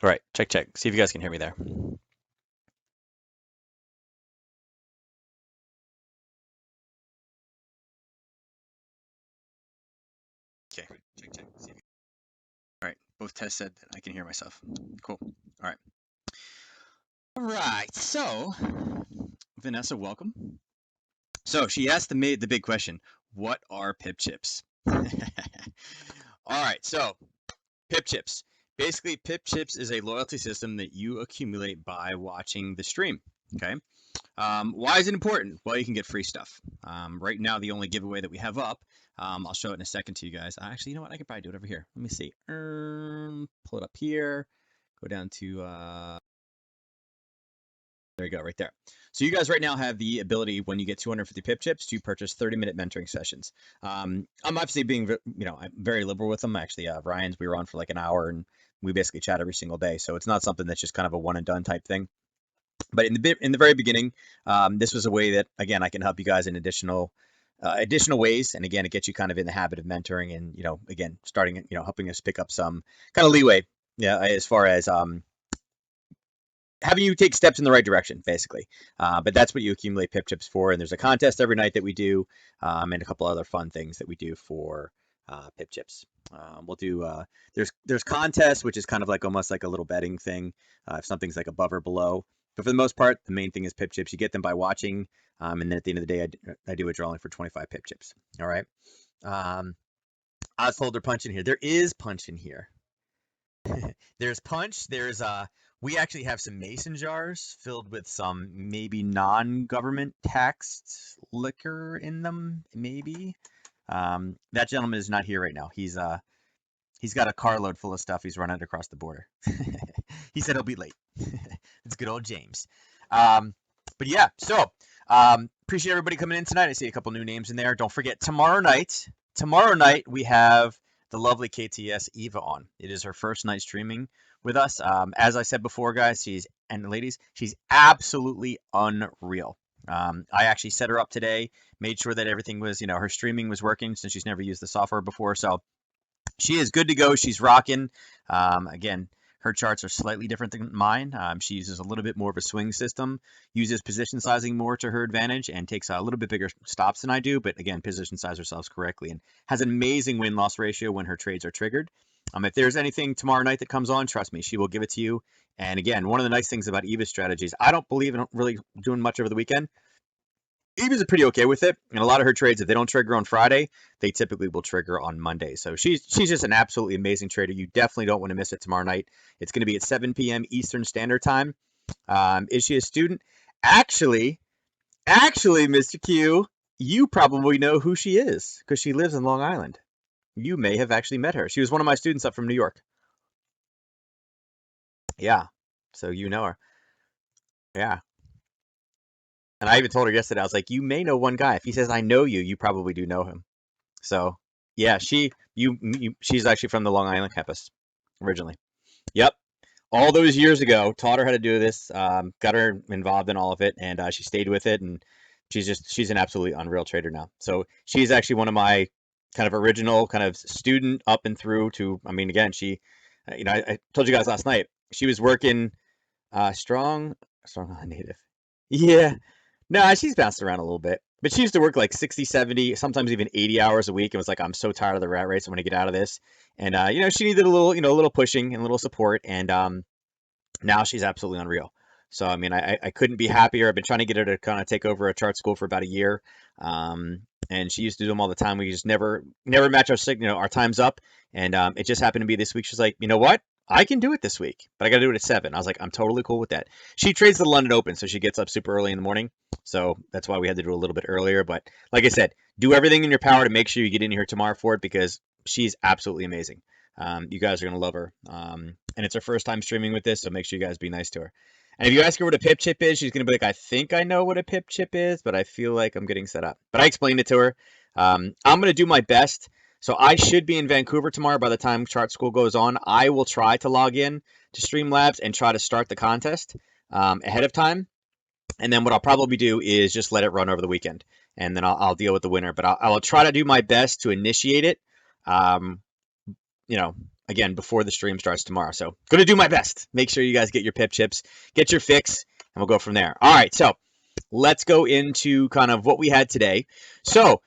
All right, check, check. See if you guys can hear me there. Okay, check, check. See if All right, both tests said that I can hear myself. Cool. All right. All right. So, Vanessa, welcome. So she asked the big question: what are pip chips? All right. So pip chips. Basically, pip chips is a loyalty system that you accumulate by watching the stream. Okay. Why is it important? Well, you can get free stuff. Right now, the only giveaway that we have up, I'll show it in a second to you guys. Actually, you know what? I could probably do it over here. Let me see. Pull it up here. Go down to, there you go, right there. So you guys right now have the ability, when you get 250 pip chips, to purchase 30-minute mentoring sessions. I'm obviously being, I'm very liberal with them. Actually, Ryan's, we were on for like an hour, and we basically chat every single day. So it's not something that's just kind of a one and done type thing. But in the very beginning, this was a way that, again, I can help you guys in additional ways. And again, it gets you kind of in the habit of mentoring, and again, starting, helping us pick up some kind of leeway, yeah, as far as having you take steps in the right direction, basically. But that's what you accumulate pip chips for. And there's a contest every night that we do, and a couple other fun things that we do for pip chips. We'll do there's contests, which is kind of like almost like a little betting thing, if something's like above or below. But for the most part, the main thing is pip chips. You get them by watching, and then at the end of the day, I do a drawing for 25 pip chips. All right. I was told there's punch in here. There is punch in here. There's punch. We actually have some mason jars filled with some maybe non-government taxed liquor in them, maybe. That gentleman is not here right now. He's got a carload full of stuff he's running across the border. He said he'll be late. It's good old James. Um, but yeah, so appreciate everybody coming in tonight. I see a couple new names in there. Don't forget tomorrow night. Tomorrow night we have the lovely KTS Eva on. It is her first night streaming with us. As I said before, guys, and ladies, she's absolutely unreal. I actually set her up today, made sure that everything was, her streaming was working since she's never used the software before. So she is good to go. She's rocking. Again, her charts are slightly different than mine. She uses a little bit more of a swing system, uses position sizing more to her advantage, and takes a little bit bigger stops than I do. But again, position size herself correctly and has an amazing win-loss ratio when her trades are triggered. If there's anything tomorrow night that comes on, trust me, she will give it to you. And again, one of the nice things about Eva's strategies, I don't believe in really doing much over the weekend. Eva's pretty okay with it, and a lot of her trades, if they don't trigger on Friday, they typically will trigger on Monday. So she's just an absolutely amazing trader. You definitely don't want to miss it tomorrow night. It's going to be at 7 p.m. Eastern Standard Time. Is she a student? Actually, Mr. Q, you probably know who she is because she lives in Long Island. You may have actually met her. She was one of my students up from New York. Yeah, so you know her. Yeah. And I even told her yesterday, I was like, you may know one guy. If he says I know you, you probably do know him. So yeah, she's actually from the Long Island campus originally. Yep. All those years ago, taught her how to do this, got her involved in all of it, and she stayed with it, and she's an absolutely unreal trader now. So she's actually one of my kind of original kind of student up and through to. I mean, again, I told you guys last night she was working strong native. Yeah, no, she's bounced around a little bit. But she used to work like 60, 70, sometimes even 80 hours a week. It was like, I'm so tired of the rat race. I want to get out of this. And, she needed a little pushing and a little support. And now she's absolutely unreal. So, I mean, I couldn't be happier. I've been trying to get her to kind of take over a chart school for about a year. And she used to do them all the time. We just never match our times up. And it just happened to be this week. She's like, you know what? I can do it this week, but I got to do it at 7. I was like, I'm totally cool with that. She trades the London Open, so she gets up super early in the morning. So that's why we had to do a little bit earlier. But like I said, do everything in your power to make sure you get in here tomorrow for it because she's absolutely amazing. You guys are going to love her. And it's her first time streaming with this, so make sure you guys be nice to her. And if you ask her what a pip chip is, she's going to be like, I think I know what a pip chip is, but I feel like I'm getting set up. But I explained it to her. I'm going to do my best. So I should be in Vancouver tomorrow by the time chart school goes on. I will try to log in to Streamlabs and try to start the contest ahead of time. And then what I'll probably do is just let it run over the weekend, and then I'll deal with the winner. But I'll try to do my best to initiate it. Um, again, before the stream starts tomorrow. So going to do my best. Make sure you guys get your pip chips, get your fix, and we'll go from there. All right, so let's go into kind of what we had today. So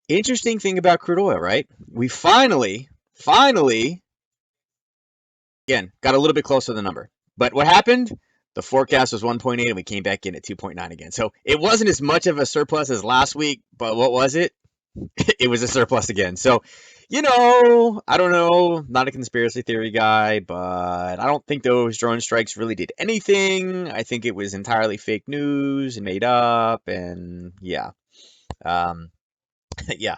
interesting thing about crude oil, right? We finally, again, got a little bit closer to the number. But what happened? The forecast was 1.8 and we came back in at 2.9 again. So it wasn't as much of a surplus as last week, but what was it? It was a surplus again. So, I don't know, not a conspiracy theory guy, but I don't think those drone strikes really did anything. I think it was entirely fake news and made up, and yeah. Yeah,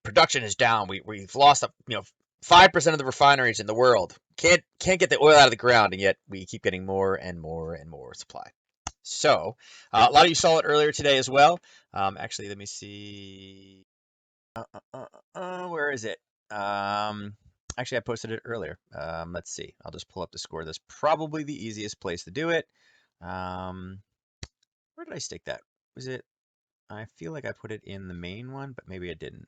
production is down. We've lost 5% of the refineries in the world. Can't get the oil out of the ground, and yet we keep getting more and more and more supply. So a lot of you saw it earlier today as well. Actually, let me see. Where is it? Actually, I posted it earlier. Let's see. I'll just pull up the score. That's probably the easiest place to do it. Where did I stick that? Was it? I feel like I put it in the main one, but maybe I didn't.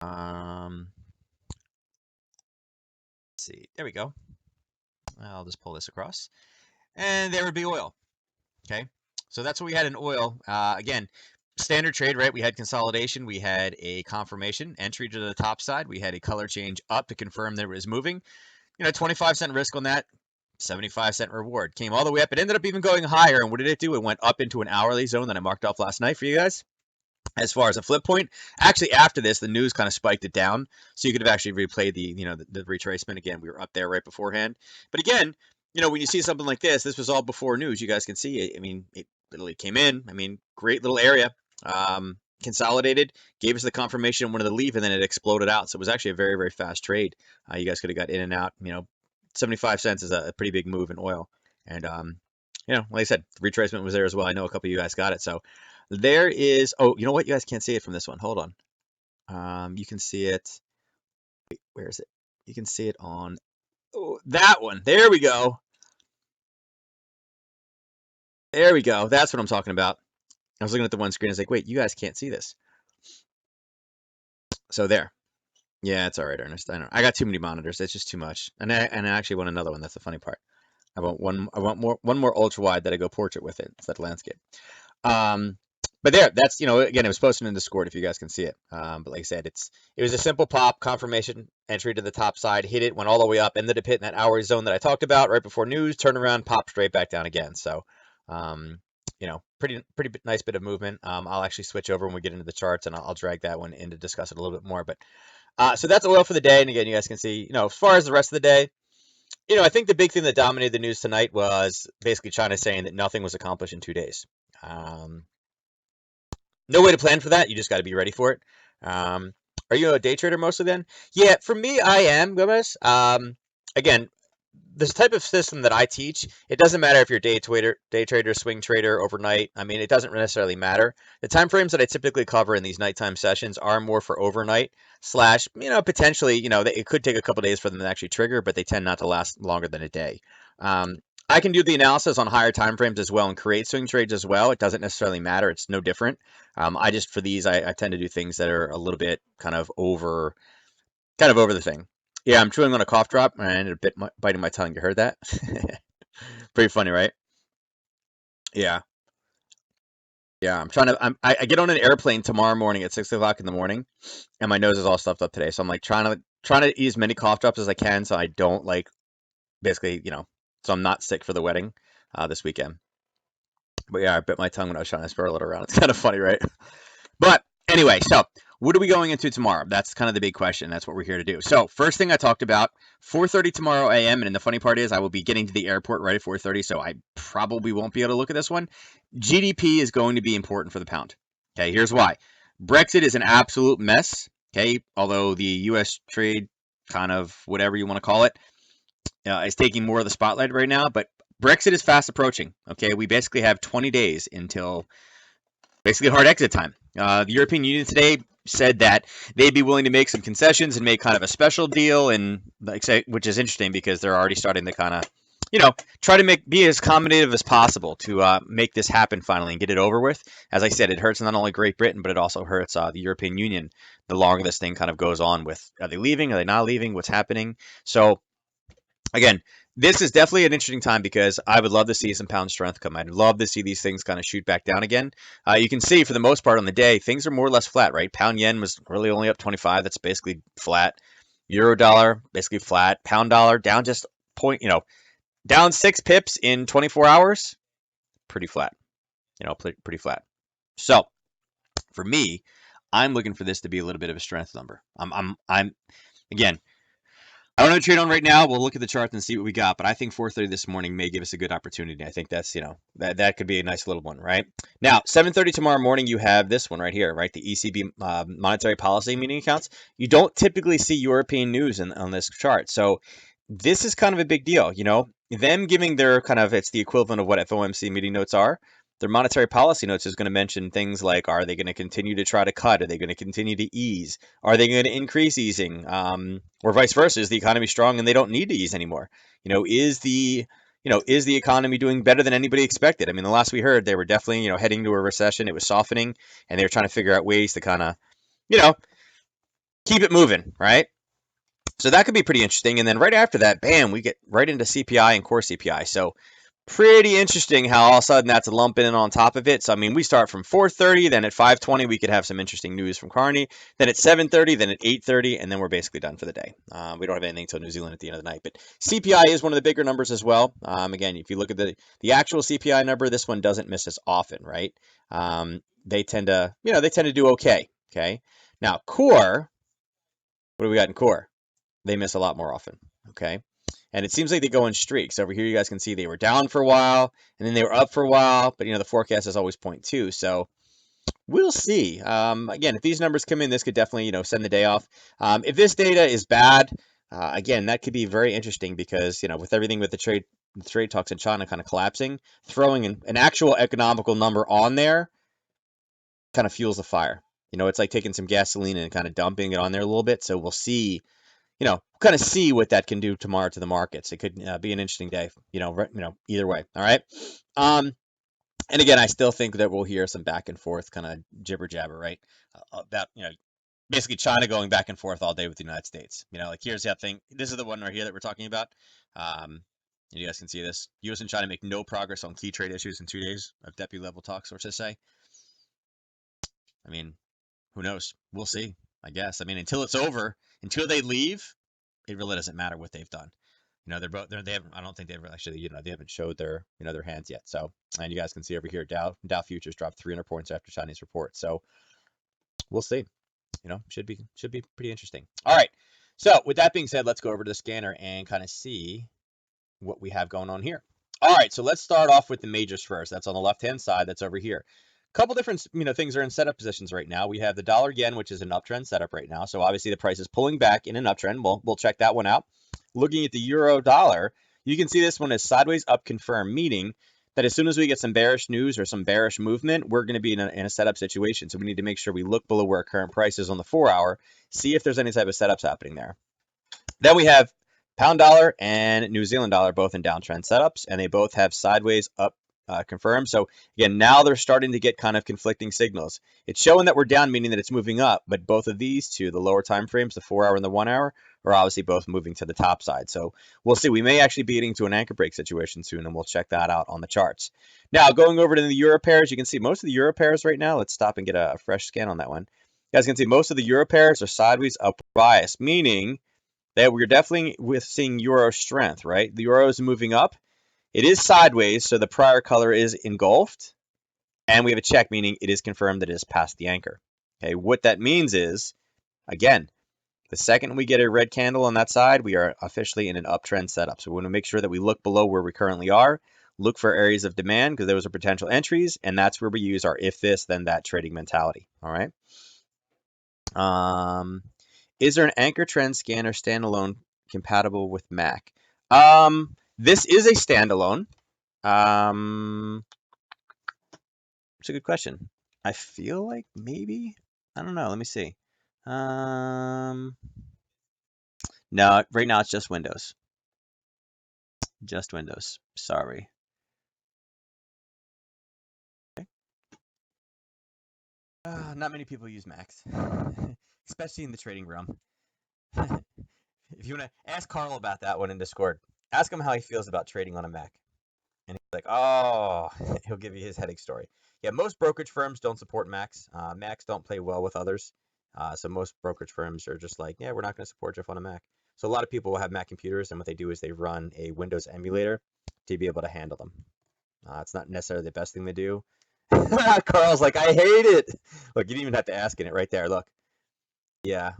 Let's see. There we go. I'll just pull this across. And there would be oil. Okay. So that's what we had in oil. Again, standard trade, right? We had consolidation. We had a confirmation entry to the top side. We had a color change up to confirm that it was moving. 25-cent risk on that. 75-cent reward. Came all the way up. It ended up even going higher. And what did it do? It went up into an hourly zone that I marked off last night for you guys. As far as a flip point, actually after this, the news kind of spiked it down. So you could have actually replayed the retracement again. We were up there right beforehand. But again, when you see something like this was all before news. You guys can see it. I mean, it literally came in. I mean, great little area. Consolidated, gave us the confirmation, wanted to leave, and then it exploded out. So it was actually a very, very fast trade. You guys could have got in and out. 75 cents is a pretty big move in oil. And, like I said, the retracement was there as well. I know a couple of you guys got it. So there is, oh, you know what? You guys can't see it from this one. Hold on. You can see it. Wait, where is it? You can see it on that one. There we go. There we go. That's what I'm talking about. I was looking at the one screen. I was like, wait, you guys can't see this. So there. Yeah, it's all right, Ernest. I know. I got too many monitors. It's just too much. And I actually want another one. That's the funny part. I want one more ultra wide that I go portrait with it instead of landscape. But there, that's, again, it was posted in Discord if you guys can see it. But like I said, it was a simple pop, confirmation, entry to the top side, hit it, went all the way up, ended up hitting that hour zone that I talked about right before news, turned around, popped straight back down again. So, pretty nice bit of movement. I'll actually switch over when we get into the charts, and I'll drag that one in to discuss it a little bit more. But so that's oil for the day. And again, you guys can see, as far as the rest of the day, I think the big thing that dominated the news tonight was basically China saying that nothing was accomplished in 2 days. No way to plan for that. You just got to be ready for it. Are you a day trader mostly then? Yeah, for me, I am, Gomez. Again, this type of system that I teach, it doesn't matter if you're day trader, swing trader, overnight. I mean, it doesn't necessarily matter. The time frames that I typically cover in these nighttime sessions are more for overnight / potentially, it could take a couple days for them to actually trigger, but they tend not to last longer than a day. I can do the analysis on higher time frames as well and create swing trades as well. It doesn't necessarily matter. It's no different. For these, I tend to do things that are a little bit kind of over the thing. Yeah, I'm chewing on a cough drop and I ended up biting my tongue. You heard that? Pretty funny, right? Yeah. Yeah, I get on an airplane tomorrow morning at 6 o'clock in the morning, and my nose is all stuffed up today. So I'm like trying to eat as many cough drops as I can, so I don't basically, so I'm not sick for the wedding this weekend. But yeah, I bit my tongue when I was trying to spurl it around. It's kind of funny, right? But anyway, so what are we going into tomorrow? That's kind of the big question. That's what we're here to do. So first thing I talked about, 4:30 tomorrow a.m. And the funny part is I will be getting to the airport right at 4:30, so I probably won't be able to look at this one. GDP is going to be important for the pound. Okay, here's why. Brexit is an absolute mess. Okay, although the U.S. trade, kind of whatever you want to call it, is taking more of the spotlight right now. But Brexit is fast approaching. Okay, we basically have 20 days until basically hard exit time. The European Union today said that they'd be willing to make some concessions and make kind of a special deal, and which is interesting because they're already starting to kind of, try to be as accommodative as possible to make this happen finally and get it over with. As I said, it hurts not only Great Britain, but it also hurts the European Union the longer this thing kind of goes on with, are they leaving? Are they not leaving? What's happening? So again, this is definitely an interesting time because I would love to see some pound strength come. I'd love to see these things kind of shoot back down again. You can see for the most part on the day, things are more or less flat, right? Pound yen was really only up 25. That's basically flat. Euro dollar, basically flat. Pound dollar down just point, down 6 pips in 24 hours. Pretty flat, pretty flat. So for me, I'm looking for this to be a little bit of a strength number. I'm again, I don't know what trade on right now. We'll look at the chart and see what we got. But I think 4:30 this morning may give us a good opportunity. I think that's that could be a nice little one, right? Now 7:30 tomorrow morning, you have this one right here, right? The ECB monetary policy meeting accounts. You don't typically see European news on this chart, so this is kind of a big deal. Them giving their kind of, it's the equivalent of what FOMC meeting notes are. Their monetary policy notes is going to mention things like, are they going to continue to try to cut? Are they going to continue to ease? Are they going to increase easing? Or vice versa? Is the economy strong and they don't need to ease anymore? Is the economy doing better than anybody expected? I mean, the last we heard, they were definitely, heading to a recession. It was softening, and they were trying to figure out ways to kind of, you know, keep it moving, right? So that could be pretty interesting. And then right after that, bam, we get right into CPI and core CPI. So pretty interesting how all of a sudden that's lumping in on top of it. So I mean, we start from 4:30, then at 5:20 we could have some interesting news from Carney. Then at 7:30, then at 8:30, and then we're basically done for the day. We don't have anything until New Zealand at the end of the night. But CPI is one of the bigger numbers as well. Again, if you look at the actual CPI number, this one doesn't miss us often, right? They tend to do okay. Okay. Now core, what do we got in core? They miss a lot more often. Okay. And it seems like they go in streaks. Over here, you guys can see they were down for a while, and then they were up for a while. But the forecast is always 0.2, so we'll see. Again, if these numbers come in, this could definitely send the day off. If this data is bad, again, that could be very interesting because with everything with the trade talks in China kind of collapsing, throwing an actual economical number on there kind of fuels the fire. It's like taking some gasoline and kind of dumping it on there a little bit. So we'll see kind of see what that can do tomorrow to the markets. It could be an interesting day, either way. All right. And again, I still think that we'll hear some back and forth kind of jibber jabber, right? About, basically China going back and forth all day with the United States. Like here's that thing. This is the one right here that we're talking about. You guys can see this. U.S. and China make no progress on key trade issues in 2 days of deputy level talks, sources say. I mean, who knows? We'll see, I guess. I mean, until it's over, until they leave, it really doesn't matter what they've done. They're both they haven't. I don't think they've actually. They haven't showed their their hands yet. So, and you guys can see over here, Dow futures dropped 300 points after Chinese report. So we'll see. Should be pretty interesting. All right. So with that being said, let's go over to the scanner and kind of see what we have going on here. All right. So let's start off with the majors first. That's on the left hand side. That's over here. Couple different things are in setup positions right now. We have the dollar yen, which is an uptrend setup right now. So obviously the price is pulling back in an uptrend. We'll check that one out. Looking at the euro dollar, you can see this one is sideways up confirmed, meaning that as soon as we get some bearish news or some bearish movement, we're going to be in a setup situation. So we need to make sure we look below where our current price is on the 4-hour, see if there's any type of setups happening there. Then we have pound dollar and New Zealand dollar, both in downtrend setups, and they both have sideways up confirmed. So again, now they're starting to get kind of conflicting signals. It's showing that we're down, meaning that it's moving up, but both of these two, the lower time frames, the 4-hour and the 1-hour, are obviously both moving to the top side. So we'll see. We may actually be getting to an anchor break situation soon, and we'll check that out on the charts. Now, going over to the euro pairs, you can see most of the euro pairs right now. Let's stop and get a fresh scan on that one. You guys can see most of the euro pairs are sideways up bias, meaning that we're definitely seeing euro strength, right? The euro is moving up. It is sideways, so the prior color is engulfed, and we have a check, meaning it is confirmed that it is past the anchor. Okay, what that means is, again, the second we get a red candle on that side, we are officially in an uptrend setup. So we want to make sure that we look below where we currently are, look for areas of demand because those are potential entries, and that's where we use our if this, then that trading mentality. All right. Is there an anchor trend scanner standalone compatible with Mac? This is a standalone. It's a good question. I feel like maybe, I don't know. Let me see. No, right now it's just Windows. Just Windows. Sorry. Okay. Not many people use Macs, especially in the trading realm. If you want to ask Carl about that one in Discord, ask him how he feels about trading on a Mac. And he's like, oh, he'll give you his headache story. Yeah, most brokerage firms don't support Macs. Macs don't play well with others. So most brokerage firms are just like, yeah, we're not going to support you on a Mac. So a lot of people will have Mac computers, and what they do is they run a Windows emulator to be able to handle them. It's not necessarily the best thing to do. Carl's like, I hate it. Look, you didn't even have to ask in it right there. Look. Yeah.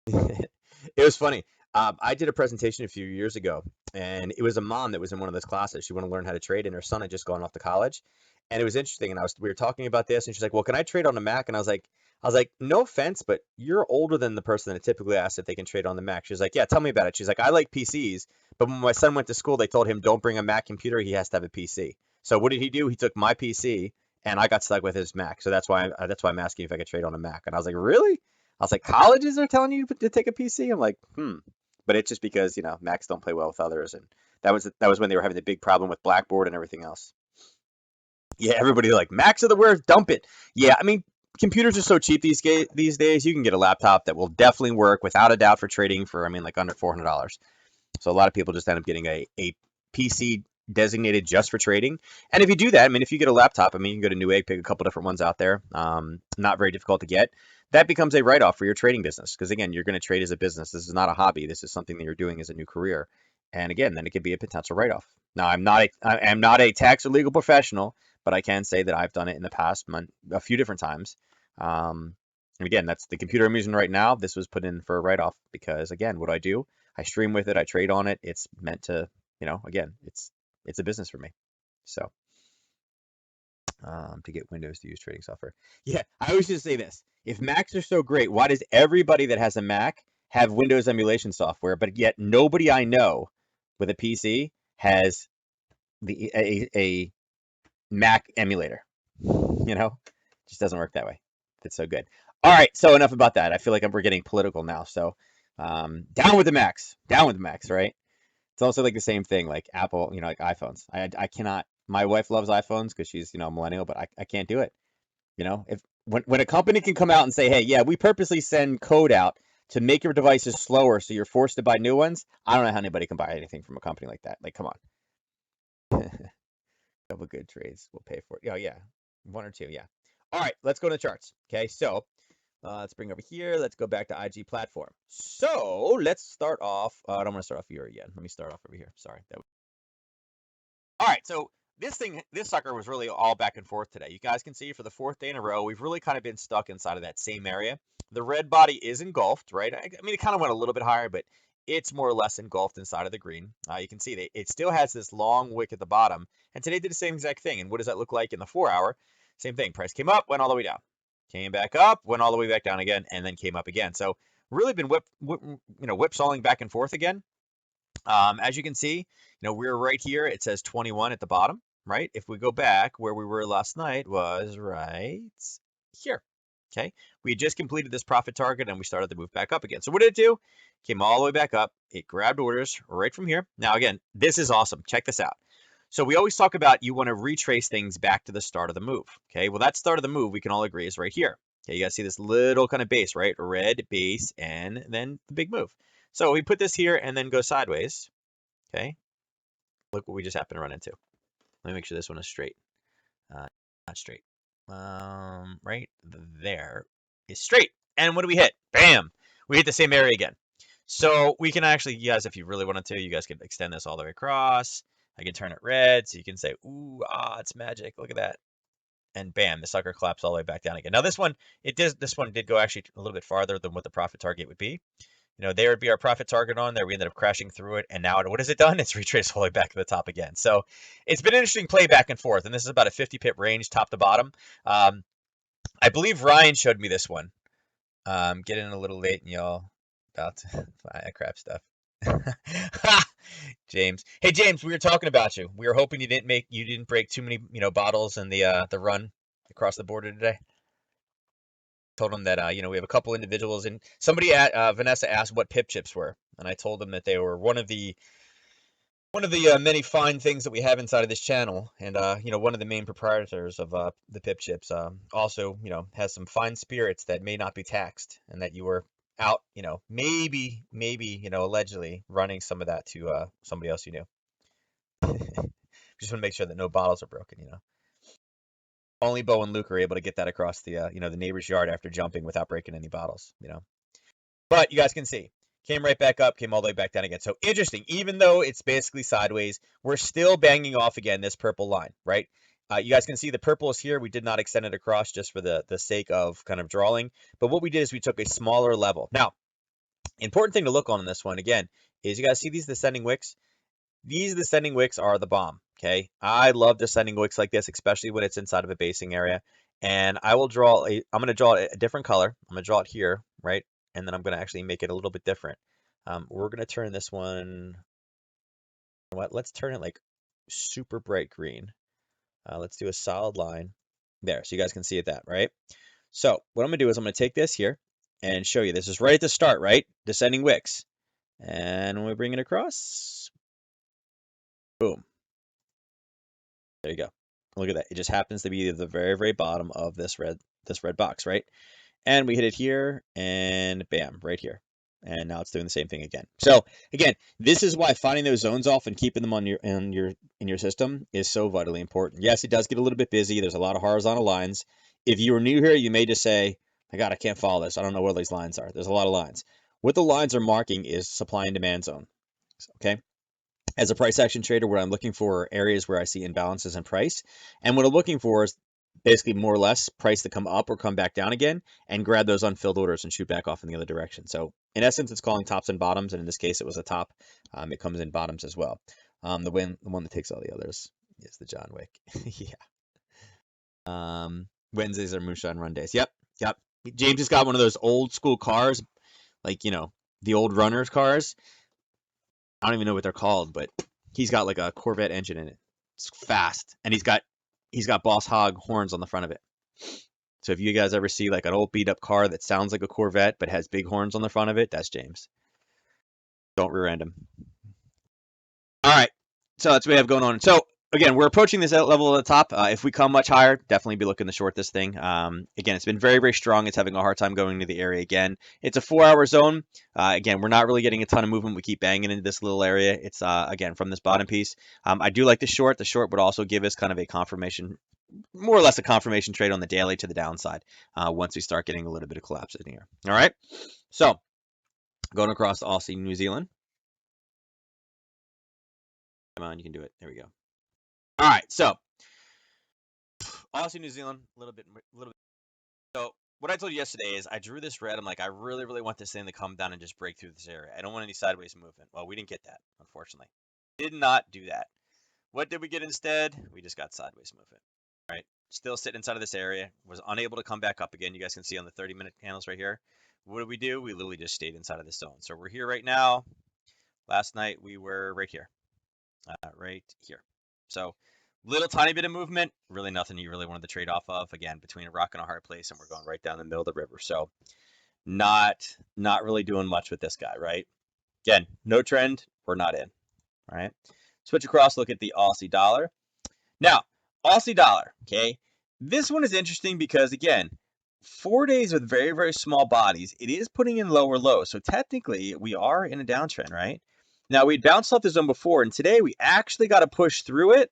It was funny. I did a presentation a few years ago, and it was a mom that was in one of those classes. She wanted to learn how to trade, and her son had just gone off to college. And it was interesting. And we were talking about this, and she's like, "Well, can I trade on the Mac?" And I was like, "No offense, but you're older than the person that typically asks if they can trade on the Mac." She's like, "Yeah, tell me about it." She's like, "I like PCs, but when my son went to school, they told him don't bring a Mac computer. He has to have a PC. So what did he do? He took my PC, and I got stuck with his Mac. So that's why I'm asking if I could trade on a Mac." And I was like, "Really?" I was like, colleges are telling you to take a PC? I'm like, but it's just because, Macs don't play well with others. And that was when they were having the big problem with Blackboard and everything else. Yeah, everybody like, Macs are the worst, dump it. Yeah, I mean, computers are so cheap these days. You can get a laptop that will definitely work without a doubt for trading for, I mean, like under $400. So a lot of people just end up getting a PC designated just for trading. And if you do that, I mean, if you get a laptop, I mean, you can go to Newegg, pick a couple different ones out there. Not very difficult to get. That becomes a write-off for your trading business because again, you're going to trade as a business. This is not a hobby. This is something that you're doing as a new career. And again, then it could be a potential write-off. Now, I'm not a tax or legal professional, but I can say that I've done it in the past a few different times. And again, that's the computer I'm using right now. This was put in for a write-off because again, what do I do? I stream with it. I trade on it. It's meant to, again, it's a business for me. So to get Windows to use trading software. Yeah, I always just say this. If Macs are so great, why does everybody that has a Mac have Windows emulation software, but yet nobody I know with a PC has a Mac emulator? Just doesn't work that way. It's so good. All right, so enough about that. I feel like we're getting political now. So down with the Macs. Down with the Macs, right? It's also like the same thing, like Apple, like iPhones. I cannot. My wife loves iPhones because she's, a millennial, but I can't do it. If when a company can come out and say, hey, yeah, we purposely send code out to make your devices slower, so you're forced to buy new ones. I don't know how anybody can buy anything from a company like that. Like, come on. Couple good trades will pay for it. Oh yeah, one or two, yeah. All right, let's go to the charts. Okay, so let's bring over here. Let's go back to IG platform. So let's start off. I don't want to start off here again. Let me start off over here. Sorry. All right, so this sucker was really all back and forth today. You guys can see for the fourth day in a row, we've really kind of been stuck inside of that same area. The red body is engulfed, right? I mean, it kind of went a little bit higher, but it's more or less engulfed inside of the green. You can see that it still has this long wick at the bottom, and today did the same exact thing. And what does that look like in the 4-hour? Same thing. Price came up, went all the way down, came back up, went all the way back down again, and then came up again. So really been whipsawing back and forth again. As you can see, we're right here. It says 21 at the bottom, right? If we go back where we were last night was right here. Okay, we had just completed this profit target and we started to move back up again. So what did it do? Came all the way back up. It grabbed orders right from here. Now again, this is awesome. Check this out. So we always talk about you want to retrace things back to the start of the move. Okay, well that start of the move we can all agree is right here. Okay, you guys see this little kind of base, right? Red base and then the big move. So we put this here and then go sideways. Okay, look what we just happened to run into. Let me make sure this one is straight. Not straight. Right there is straight. And what do we hit? Bam! We hit the same area again. So we can actually, you guys, if you really wanted to, you guys could extend this all the way across. I can turn it red, so you can say, ooh, it's magic. Look at that. And bam, the sucker collapsed all the way back down again. Now this one, this one did go actually a little bit farther than what the profit target would be. There would be our profit target on there. We ended up crashing through it. And now what has it done? It's retraced all the way back to the top again. So it's been an interesting play back and forth. And this is about a 50 pip range, top to bottom. I believe Ryan showed me this one. Get in a little late and y'all about to find that crap stuff. James. Hey James, we were talking about you. We were hoping you didn't break too many, bottles in the run across the border today. Told him that we have a couple individuals, and somebody Vanessa asked what pip chips were, and I told them that they were one of the One of the many fine things that we have inside of this channel, and one of the main proprietors of the Pip Chips, also, has some fine spirits that may not be taxed, and that you were out, maybe, allegedly running some of that to somebody else you knew. Just want to make sure that no bottles are broken. Only Bo and Luke are able to get that across the neighbor's yard after jumping without breaking any bottles. But you guys can see, came right back up, came all the way back down again. So interesting, even though it's basically sideways, we're still banging off again this purple line, right? You guys can see the purple is here. We did not extend it across just for the sake of kind of drawing. But what we did is we took a smaller level. Now, important thing to look on in this one, again, is you guys see these descending wicks? These descending wicks are the bomb, okay? I love descending wicks like this, especially when it's inside of a basing area. And I'm going to draw a different color. I'm going to draw it here, right? And then I'm going to actually make it a little bit different. We're going to turn this one, let's turn it like super bright green. Let's do a solid line there, so you guys can see it that, right? So what I'm going to do is I'm going to take this here and show you. This is right at the start, right? Descending wicks. And when we bring it across, boom. There you go. Look at that. It just happens to be the very, very bottom of this red box, right? And we hit it here, and bam, right here. And now it's doing the same thing again. So again, this is why finding those zones off and keeping them in your system is so vitally important. Yes, it does get a little bit busy. There's a lot of horizontal lines. If you are new here, you may just say, "My God, I can't follow this. I don't know where these lines are." There's a lot of lines. What the lines are marking is supply and demand zone. Okay. As a price action trader, what I'm looking for are areas where I see imbalances in price. And what I'm looking for is basically more or less price to come up or come back down again and grab those unfilled orders and shoot back off in the other direction. So in essence, it's calling tops and bottoms. And in this case, it was a top. It comes in bottoms as well. The one that takes all the others is the John Wick. Yeah. Wednesdays are moonshine run days. Yep. Yep. James has got one of those old school cars, like, the old runners cars. I don't even know what they're called, but he's got like a Corvette engine in it. It's fast, and he's got Boss Hog horns on the front of it. So if you guys ever see like an old beat up car that sounds like a Corvette but has big horns on the front of it, that's James. Don't rear-end him. All right, so that's what we have going on. So again, we're approaching this level at the top. If we come much higher, definitely be looking to short this thing. Again, it's been very, very strong. It's having a hard time going to the area again. It's a 4-hour zone. Again, we're not really getting a ton of movement. We keep banging into this little area. It's, again, from this bottom piece. I do like the short. The short would also give us kind of a confirmation, more or less a confirmation trade on the daily to the downside once we start getting a little bit of collapse in here. All right, so going across Aussie, New Zealand. Come on, you can do it. There we go. All right, so Aussie, New Zealand, a little bit. So what I told you yesterday is I drew this red. I'm like, I really, really want this thing to come down and just break through this area. I don't want any sideways movement. Well, we didn't get that, unfortunately. Did not do that. What did we get instead? We just got sideways movement. All right, still sitting inside of this area. Was unable to come back up again. You guys can see on the 30-minute candles right here. What did we do? We literally just stayed inside of this zone. So we're here right now. Last night we were right here. Right here. So little tiny bit of movement, really nothing you really wanted to trade off of. Again, between a rock and a hard place, and we're going right down the middle of the river. So not really doing much with this guy, right? Again, no trend, we're not in. All right. Switch across, look at the Aussie dollar. Now, Aussie dollar, okay? This one is interesting because, again, 4 days with very, very small bodies, it is putting in lower lows. So technically, we are in a downtrend, right? Now, we bounced off the zone before, and today we actually got to push through it.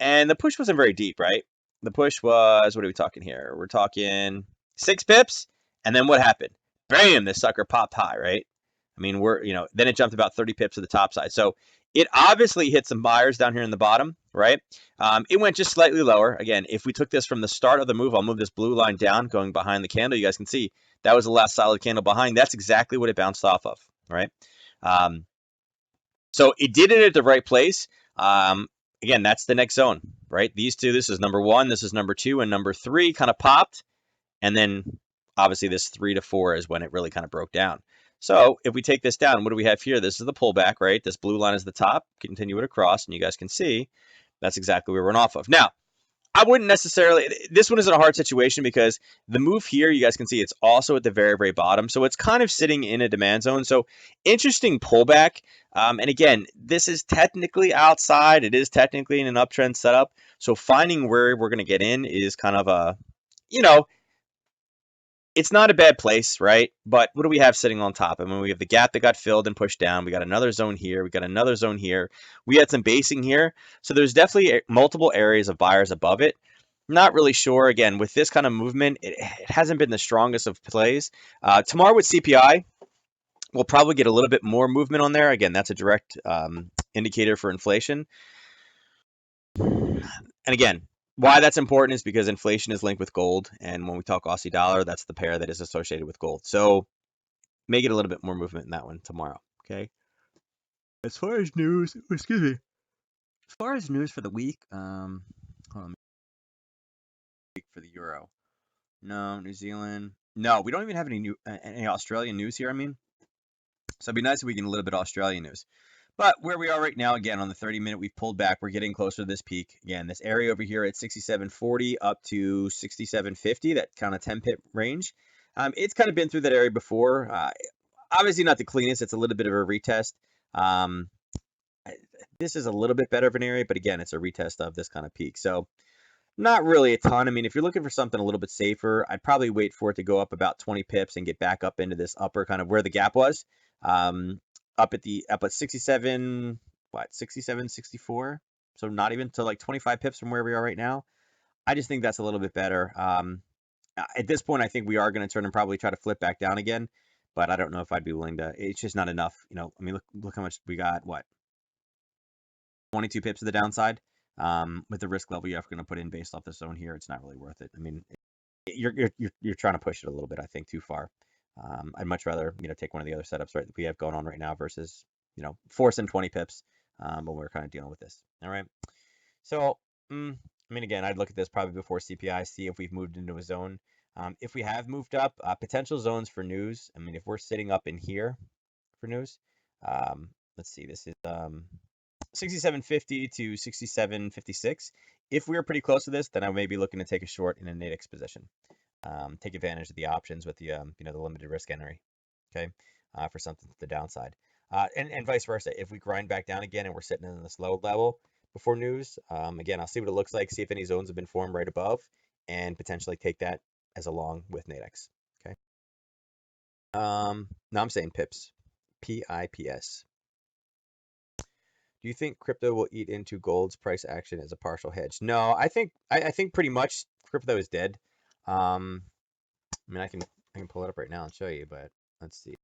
And the push wasn't very deep, right? The push was, what are we talking here? We're talking 6 pips. And then what happened? Bam, this sucker popped high, right? I mean, then it jumped about 30 pips to the top side. So it obviously hit some buyers down here in the bottom, right? It went just slightly lower. Again, if we took this from the start of the move, I'll move this blue line down going behind the candle. You guys can see that was the last solid candle behind. That's exactly what it bounced off of, right? So it did it at the right place. Again, that's the next zone, right? These two, this is number 1, this is number 2, and number 3 kind of popped. And then obviously this 3 to 4 is when it really kind of broke down. So if we take this down, what do we have here? This is the pullback, right? This blue line is the top, continue it across, and you guys can see that's exactly where we're off of. Now, I wouldn't necessarily. This one isn't a hard situation because the move here, you guys can see it's also at the very, very bottom. So it's kind of sitting in a demand zone. So interesting pullback. And again, this is technically outside. It is technically in an uptrend setup. So finding where we're going to get in is kind of a, you know, it's not a bad place, right? But what do we have sitting on top? I mean, we have the gap that got filled and pushed down. We got another zone here. We got another zone here. We had some basing here. So there's definitely multiple areas of buyers above it. Not really sure. Again, with this kind of movement, it hasn't been the strongest of plays. Tomorrow with CPI, we'll probably get a little bit more movement on there. Again, that's a direct indicator for inflation. And again, why that's important is because inflation is linked with gold. And when we talk Aussie dollar, that's the pair that is associated with gold. So may get a little bit more movement in that one tomorrow. Okay. As far as news, excuse me. As far as news for the week, hold on, week for the euro. No, New Zealand. No, we don't even have any Australian news here. I mean, so it'd be nice if we get a little bit of Australian news. But where we are right now, again, on the 30-minute, we've pulled back. We're getting closer to this peak. Again, this area over here at 67.40 up to 67.50, that kind of 10-pip range. It's kind of been through that area before. Obviously not the cleanest. It's a little bit of a retest. Um, this is a little bit better of an area, but again, it's a retest of this kind of peak. So not really a ton. I mean, if you're looking for something a little bit safer, I'd probably wait for it to go up about 20 pips and get back up into this upper kind of where the gap was. Up at 67, 67, 64. So not even to like 25 pips from where we are right now. I just think that's a little bit better. At this point, I think we are going to turn and probably try to flip back down again, but I don't know if I'd be willing to. It's just not enough. I mean, look how much we got. What, 22 pips to the downside. With the risk level you're going to put in based off the zone here, it's not really worth it. I mean, you're trying to push it a little bit, I think, too far. I'd much rather take one of the other setups that we have going on right now versus forcing 20 pips when we're kind of dealing with this. All right. So I mean, again, I'd look at this probably before CPI, see if we've moved into a zone. If we have moved up, potential zones for news. I mean, if we're sitting up in here for news, let's see, this is 67.50 to 67.56. If we were pretty close to this, then I may be looking to take a short in a NADEX position. Take advantage of the options with the the limited risk entry, okay, for something to the downside, and vice versa. If we grind back down again and we're sitting in this low level before news, again, I'll see what it looks like, see if any zones have been formed right above, and potentially take that as a long with NADEX. Okay. Now I'm saying pips, PIPS. Do you think crypto will eat into gold's price action as a partial hedge? No, I think pretty much crypto is dead. I mean, I can pull it up right now and show you, but let's see.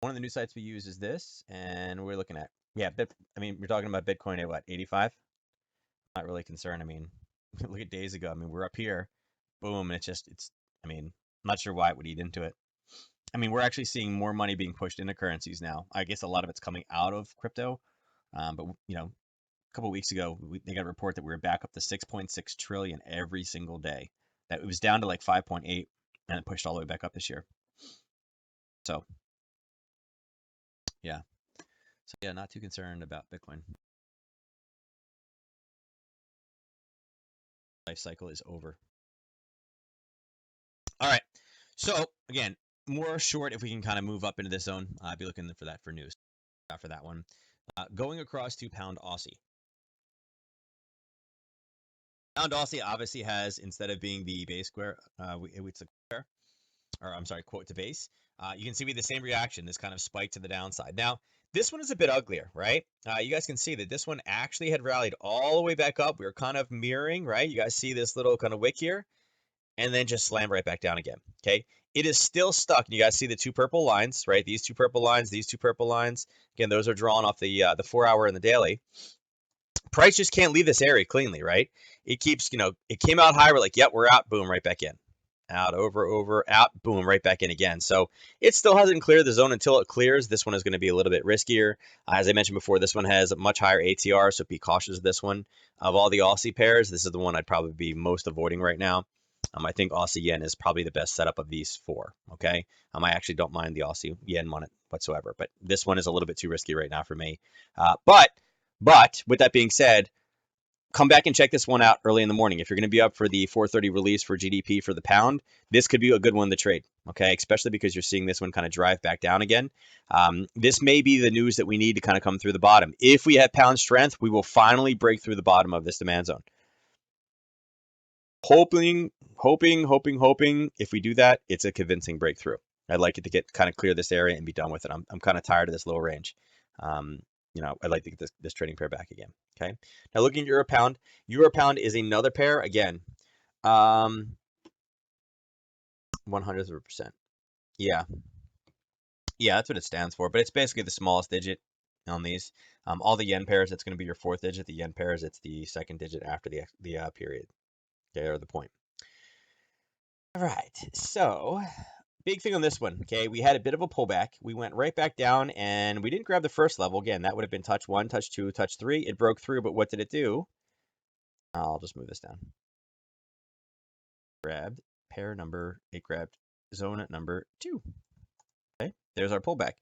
One of the new sites we use is this, and we're looking at I mean, we're talking about Bitcoin at what, 85? Not really concerned. I mean, look at days ago. I mean, we're up here, boom, and it's. I mean, I'm not sure why it would eat into it. I mean, we're actually seeing more money being pushed into currencies now. I guess a lot of it's coming out of crypto, but a couple of weeks ago, they got a report that we were back up to 6.6 trillion every single day. That it was down to like 5.8, and it pushed all the way back up this year. So yeah, not too concerned about Bitcoin. Life cycle is over. All right. So again, more short if we can kind of move up into this zone. I'd be looking for that for news for that one. Going across to pound Aussie. Pound Aussie obviously has, instead of being the base square, it's a square, or I'm sorry, quote to base. You can see we had the same reaction, this kind of spike to the downside. Now, this one is a bit uglier, right? You guys can see that this one actually had rallied all the way back up. We were kind of mirroring, right? You guys see this little kind of wick here, and then just slammed right back down again, okay? It is still stuck. You guys see the two purple lines, right? These two purple lines, these two purple lines. Again, those are drawn off the 4 hour and the daily. Price just can't leave this area cleanly, right? It keeps, it came out high. We're like, yep, we're out. Boom, right back in. Out, over, out, boom, right back in again. So it still hasn't cleared the zone. Until it clears, this one is going to be a little bit riskier. As I mentioned before, this one has a much higher ATR, so be cautious of this one. Of all the Aussie pairs, this is the one I'd probably be most avoiding right now. I think Aussie Yen is probably the best setup of these four, okay? I actually don't mind the Aussie Yen on it whatsoever, but this one is a little bit too risky right now for me. But But with that being said, come back and check this one out early in the morning. If you're going to be up for the 4:30 release for GDP for the pound, this could be a good one to trade. Okay, especially because you're seeing this one kind of drive back down again. This may be the news that we need to kind of come through the bottom. If we have pound strength, we will finally break through the bottom of this demand zone. Hoping. If we do that, it's a convincing breakthrough. I'd like it to get kind of clear this area and be done with it. I'm kind of tired of this low range. I'd like to get this trading pair back again. Okay. Now looking at euro pound. Euro pound is another pair again. 1/100th of a percent. Yeah, that's what it stands for. But it's basically the smallest digit on these. All the yen pairs, it's going to be your fourth digit. The yen pairs, it's the second digit after the period. Okay, or the point. All right, so big thing on this one, okay? We had a bit of a pullback. We went right back down, and we didn't grab the first level. Again, that would have been touch 1, touch 2, touch 3. It broke through, but what did it do? I'll just move this down. Grabbed pair number, it grabbed zone number 2. Okay, there's our pullback.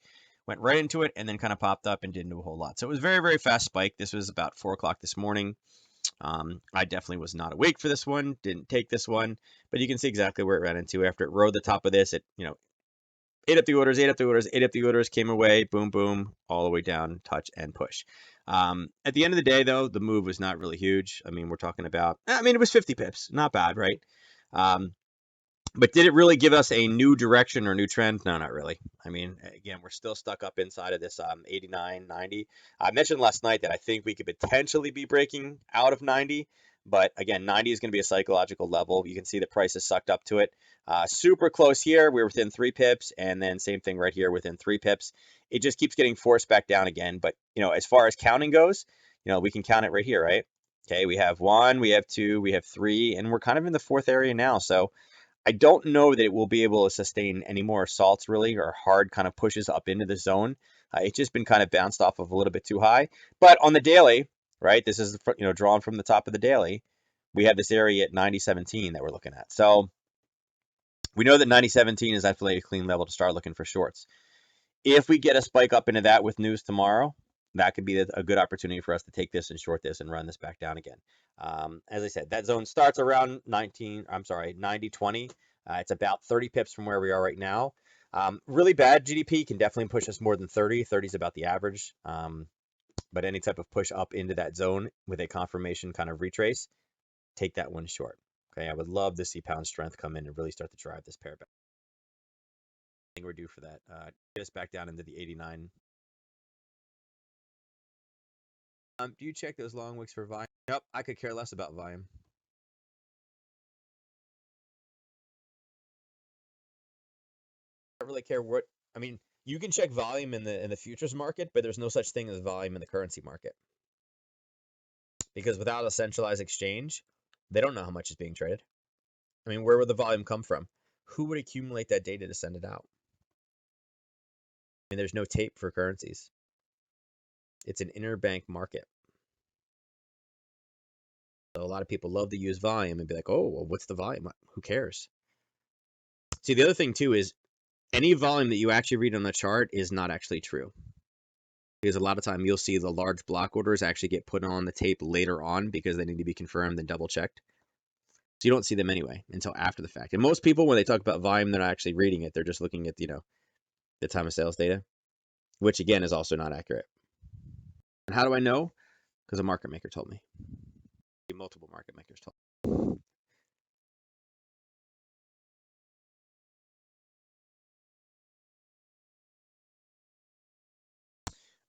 Went right into it, and then kind of popped up and didn't do a whole lot. So it was very, very fast spike. This was about 4 o'clock this morning. I definitely was not awake for this one, didn't take this one, but you can see exactly where it ran into. After it rode the top of this, it, ate up the orders, came away, boom, boom, all the way down, touch, and push. At the end of the day, though, the move was not really huge. I mean, we're talking about, it was 50 pips, not bad, right? But did it really give us a new direction or new trend? No, not really. I mean, again, we're still stuck up inside of this 89, 90. I mentioned last night that I think we could potentially be breaking out of 90. But again, 90 is going to be a psychological level. You can see the price is sucked up to it. Super close here. We're within 3 pips. And then same thing right here within 3 pips. It just keeps getting forced back down again. But, as far as counting goes, we can count it right here, right? Okay, we have 1, we have 2, we have 3, and we're kind of in the 4th area now. So I don't know that it will be able to sustain any more assaults really, or hard kind of pushes up into the zone. It's just been kind of bounced off of a little bit too high. But on the daily, right, this is drawn from the top of the daily, we have this area at 90.17 that we're looking at. So we know that 90.17 is definitely a clean level to start looking for shorts. If we get a spike up into that with news tomorrow, that could be a good opportunity for us to take this and short this and run this back down again. As I said, that zone starts around 90.20. It's about 30 pips from where we are right now. Really bad GDP can definitely push us more than 30. 30 is about the average. But any type of push up into that zone with a confirmation kind of retrace, take that one short. Okay, I would love to see pound strength come in and really start to drive this pair back. I think we're due for that. Get us back down into the 89. Do you check those long wicks for volume? Yep, I could care less about volume. I don't really care what. I mean, you can check volume in the futures market, but there's no such thing as volume in the currency market. Because without a centralized exchange, they don't know how much is being traded. I mean, where would the volume come from? Who would accumulate that data to send it out? I mean, there's no tape for currencies. It's an interbank market. So a lot of people love to use volume and be like, oh, well, what's the volume? Who cares? See, the other thing too is any volume that you actually read on the chart is not actually true. Because a lot of time you'll see the large block orders actually get put on the tape later on because they need to be confirmed and double checked. So you don't see them anyway until after the fact. And most people, when they talk about volume, they're not actually reading it. They're just looking at, the time of sales data, which again is also not accurate. And how do I know? Because a market maker told me. Multiple market makers told me.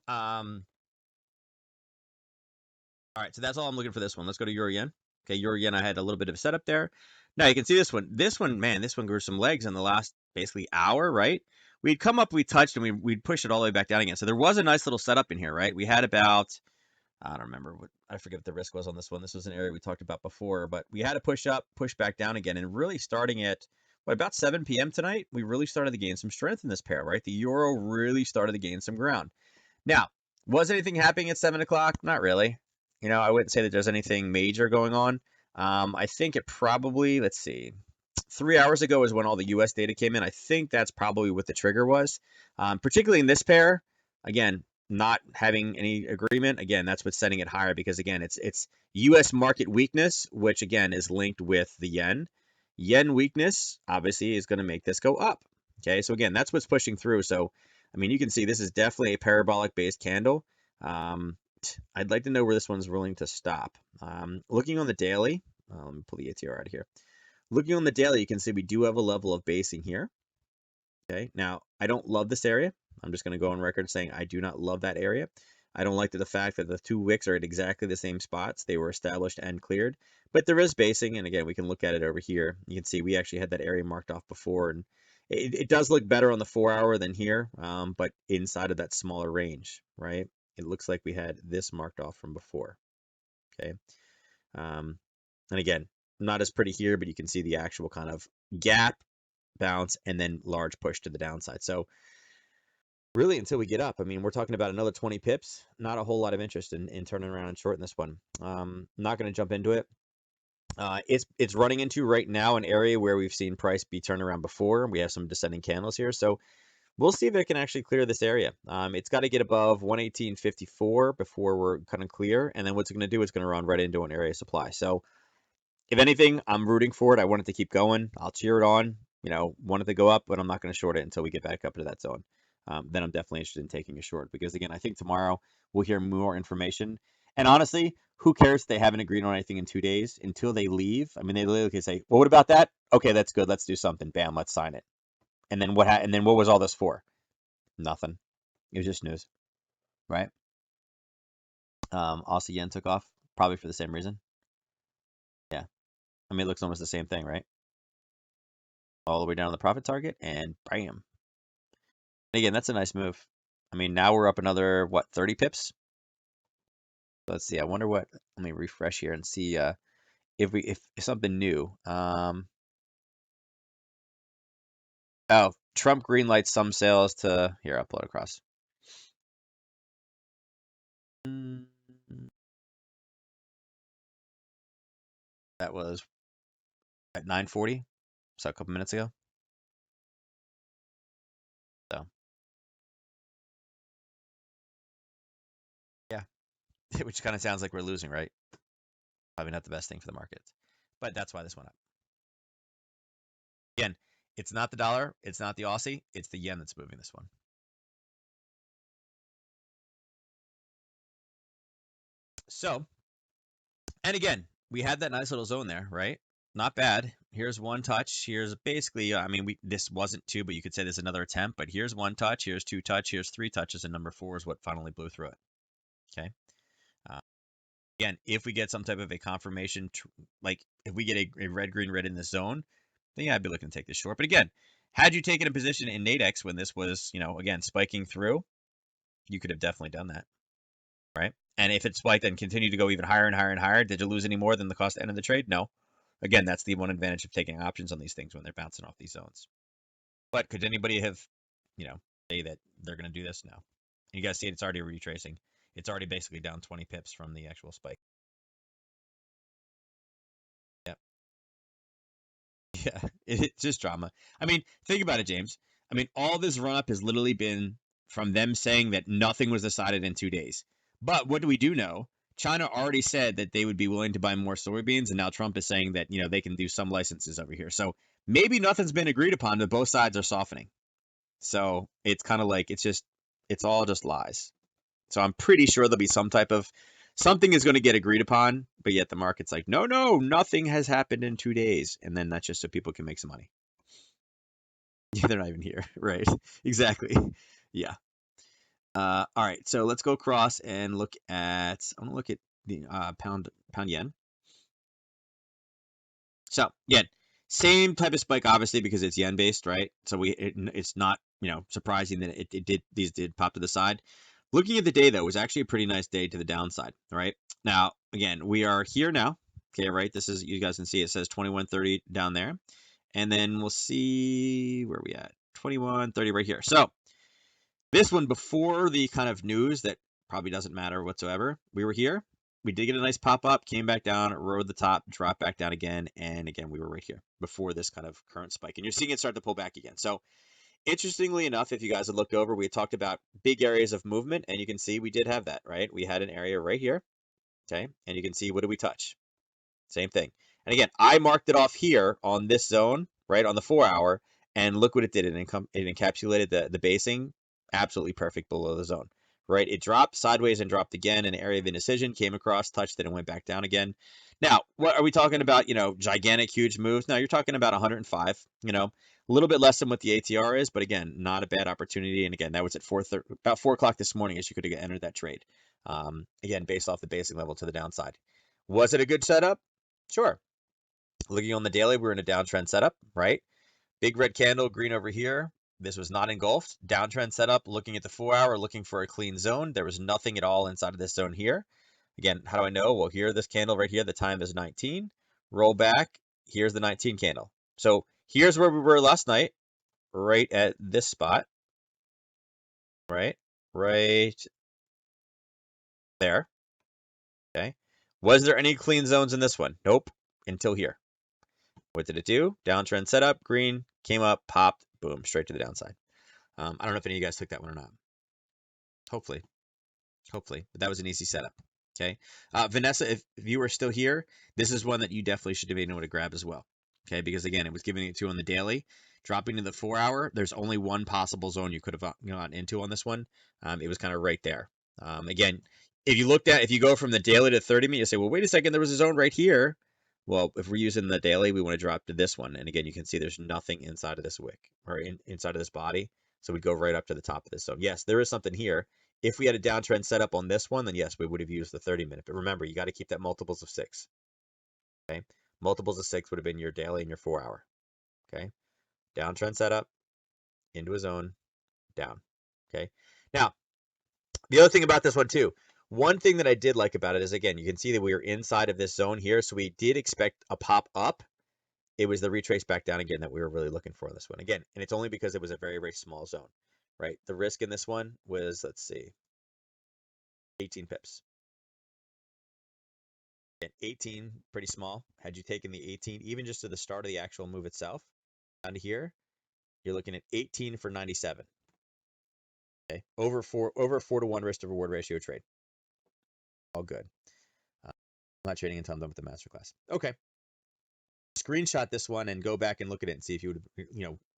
All right, so that's all I'm looking for this one. Let's go to Euro Yen. Okay, Euro Yen, I had a little bit of a setup there. Now you can see this one. This one, man, this one grew some legs in the last basically hour, right? We'd come up, we touched, and we'd push it all the way back down again. So there was a nice little setup in here, right? We had about, I don't remember I forget what the risk was on this one. This was an area we talked about before, but we had to push up, push back down again, and really starting at about 7 p.m. tonight, we really started to gain some strength in this pair, right? The euro really started to gain some ground. Now, was anything happening at 7 o'clock? Not really. I wouldn't say that there's anything major going on. I think it probably, let's see, 3 hours ago is when all the US data came in. I think that's probably what the trigger was. Particularly in this pair, again, not having any agreement, again, that's what's setting it higher because again, it's U.S. market weakness, which again is linked with the yen. Yen weakness obviously is going to make this go up. Okay, so again, that's what's pushing through. So, I mean, you can see this is definitely a parabolic based candle. I'd like to know where this one's willing to stop. Looking on the daily, let me pull the ATR out of here. Looking on the daily, you can see we do have a level of basing here. Okay, now I don't love this area. I'm just going to go on record saying I do not love that area. I don't like the fact that the two wicks are at exactly the same spots. They were established and cleared, but there is basing. And again, we can look at it over here. You can see we actually had that area marked off before, and it does look better on the 4-hour than here, but inside of that smaller range, right? It looks like we had this marked off from before. Okay. And again, not as pretty here, but you can see the actual kind of gap, bounce, and then large push to the downside. So really, until we get up, I mean, we're talking about another 20 pips. Not a whole lot of interest in turning around and shorting this one. Not going to jump into it. It's running into right now an area where we've seen price be turned around before. We have some descending candles here, so we'll see if it can actually clear this area. It's got to get above 118.54 before we're kind of clear, and then what's it going to do? It's going to run right into an area of supply. So if anything, I'm rooting for it. I want it to keep going. I'll cheer it on. You know, want it to go up, but I'm not going to short it until we get back up to that zone. Then I'm definitely interested in taking a short because, again, I think tomorrow we'll hear more information. And honestly, who cares if they haven't agreed on anything in 2 days until they leave? I mean, they literally can say, "Well, what about that? Okay, that's good. Let's do something. Bam, let's sign it." And then and then what was all this for? Nothing. It was just news, right? Aussie yen took off probably for the same reason. Yeah, I mean, it looks almost the same thing, right? All the way down to the profit target, and bam. Again, that's a nice move. I mean, now we're up another, what, 30 pips? Let's see. I wonder what. Let me refresh here and see if something new. Oh, Trump greenlights some sales to here. Upload across. Mm, That was at 9:40, so a couple minutes ago. So yeah, which kind of sounds like we're losing, right? Probably not the best thing for the market, but that's why this went up. Again, it's not the dollar, it's not the Aussie, it's the yen that's moving this one. So, and again, we had that nice little zone there, right? Not bad. Here's one touch. Here's basically, I mean, this wasn't two, but you could say there's another attempt. But here's one touch. Here's two touch. Here's three touches, and number four is what finally blew through it. Okay. Uh, Again, if we get some type of a confirmation, like if we get a red, green, red in this zone, then yeah, I'd be looking to take this short. But again, had you taken a position in Nadex when this was, again, spiking through, you could have definitely done that, right? And if it spiked and continued to go even higher and higher and higher, did you lose any more than the cost to end of the trade? No. Again, that's the one advantage of taking options on these things when they're bouncing off these zones. But could anybody have, you know, say that they're going to do this? No. You guys see it's already retracing. It's already basically down 20 pips from the actual spike. Yep. Yeah, it's just drama. I mean, think about it, James. I mean, all this run up has literally been from them saying that nothing was decided in 2 days. But what do we do know? China already said that they would be willing to buy more soybeans, and now Trump is saying that they can do some licenses over here. So maybe nothing's been agreed upon, but both sides are softening. So it's kind of like it's all just lies. So I'm pretty sure there'll be some type of something is going to get agreed upon, but yet the market's like, no, no, nothing has happened in 2 days, and then that's just so people can make some money. Yeah, they're not even here, right? Exactly. Yeah. All right, so let's go across and look at. I'm gonna look at the pound yen. So again, same type of spike, obviously, because it's yen based, right? So it's not surprising that these did pop to the side. Looking at the day though, it was actually a pretty nice day to the downside, right? Now again, we are here now. Okay, right? This is, you guys can see it says 21.30 down there, and then we'll see where we at 21.30 right here. So this one before the kind of news that probably doesn't matter whatsoever. We were here. We did get a nice pop up, came back down, rode the top, dropped back down again, and again we were right here before this kind of current spike. And you're seeing it start to pull back again. So Interestingly enough, if you guys had looked over, we had talked about big areas of movement, and you can see we did have that, right? We had an area right here, okay? And you can see, what did we touch? Same thing. And again, I marked it off here on this zone, right, on the 4 hour, and look what it did. It encapsulated the basing absolutely perfect below the zone, right? It dropped sideways and dropped again. An area of indecision came across, touched it, and went back down again. Now, what are we talking about? Gigantic, huge moves. Now, you're talking about 105, a little bit less than what the ATR is, but again, not a bad opportunity. And again, that was at about 4 o'clock this morning as you could have entered that trade. Again, based off the basing level to the downside. Was it a good setup? Sure. Looking on the daily, we're in a downtrend setup, right? Big red candle, green over here. This was not engulfed. Downtrend setup, looking at the 4 hour, looking for a clean zone. There was nothing at all inside of this zone here. Again, how do I know? Well, here, this candle right here, the time is 19. Roll back, here's the 19 candle. So here's where we were last night, right at this spot, right? Right there, okay? Was there any clean zones in this one? Nope, until here. What did it do? Downtrend setup, green, came up, popped, boom, straight to the downside. I don't know if any of you guys took that one or not. Hopefully, but that was an easy setup. Okay, Vanessa, if you are still here, this is one that you definitely should have been able to grab as well. Okay, because again, it was giving it to you on the daily, dropping to the 4 hour. There's only one possible zone you could have gone into on this one. It was kind of right there. Again, if you go from the daily to 30-minute, you say, well, wait a second, there was a zone right here. Well, if we're using the daily, we want to drop to this one. And again, you can see there's nothing inside of this wick or inside of this body. So we go right up to the top of this zone. Yes, there is something here. If we had a downtrend set up on this one, then yes, we would have used the 30-minute. But remember, you got to keep that multiples of 6. Okay, multiples of 6 would have been your daily and your 4 hour. Okay, downtrend setup into a zone, down. Okay, now the other thing about this one too, one thing that I did like about it is, again, you can see that we were inside of this zone here, so we did expect a pop up. It was the retrace back down again that we were really looking for in this one. Again, and it's only because it was a very, very small zone, right? The risk in this one was, let's see, 18 pips. And 18, pretty small. Had you taken the 18, even just to the start of the actual move itself, down to here, you're looking at 18 for 97. Okay, over 4-to-1 risk to reward ratio trade. All good. I'm not trading until I'm done with the masterclass. Okay. Screenshot this one and go back and look at it and see if you would,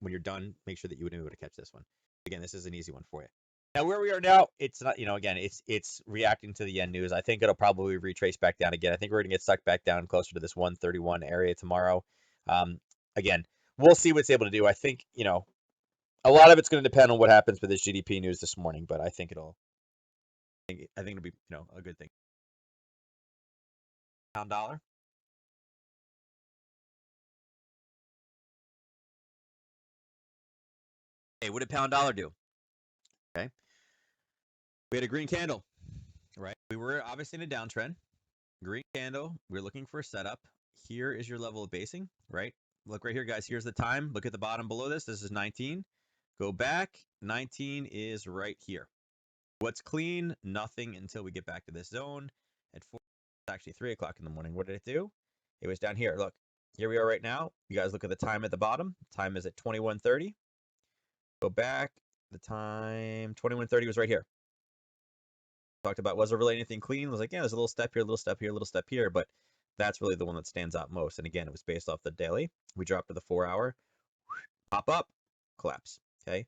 when you're done, make sure that you would be able to catch this one. Again, this is an easy one for you. Now, where we are now, it's not, again, it's reacting to the yen news. I think it'll probably retrace back down again. I think we're going to get stuck back down closer to this 131 area tomorrow. Again, we'll see what it's able to do. I think, a lot of it's going to depend on what happens with this GDP news this morning, but I think it'll be, a good thing. Pound dollar. Hey, what did pound dollar do? Okay. We had a green candle, right? We were obviously in a downtrend. Green candle. We're looking for a setup. Here is your level of basing, right? Look right here, guys. Here's the time. Look at the bottom below this. This is 19. Go back. 19 is right here. What's clean? Nothing until we get back to this zone at 4. It's actually 3 o'clock in the morning. What did it do? It was down here. Look, here we are right now. You guys look at the time at the bottom. Time is at 21:30. Go back. The time 21:30 was right here. Talked about, was there really anything clean? I was like, yeah, there's a little step here, a little step here, a little step here, but that's really the one that stands out most. And again, it was based off the daily. We dropped to the 4 hour, pop up, collapse. Okay.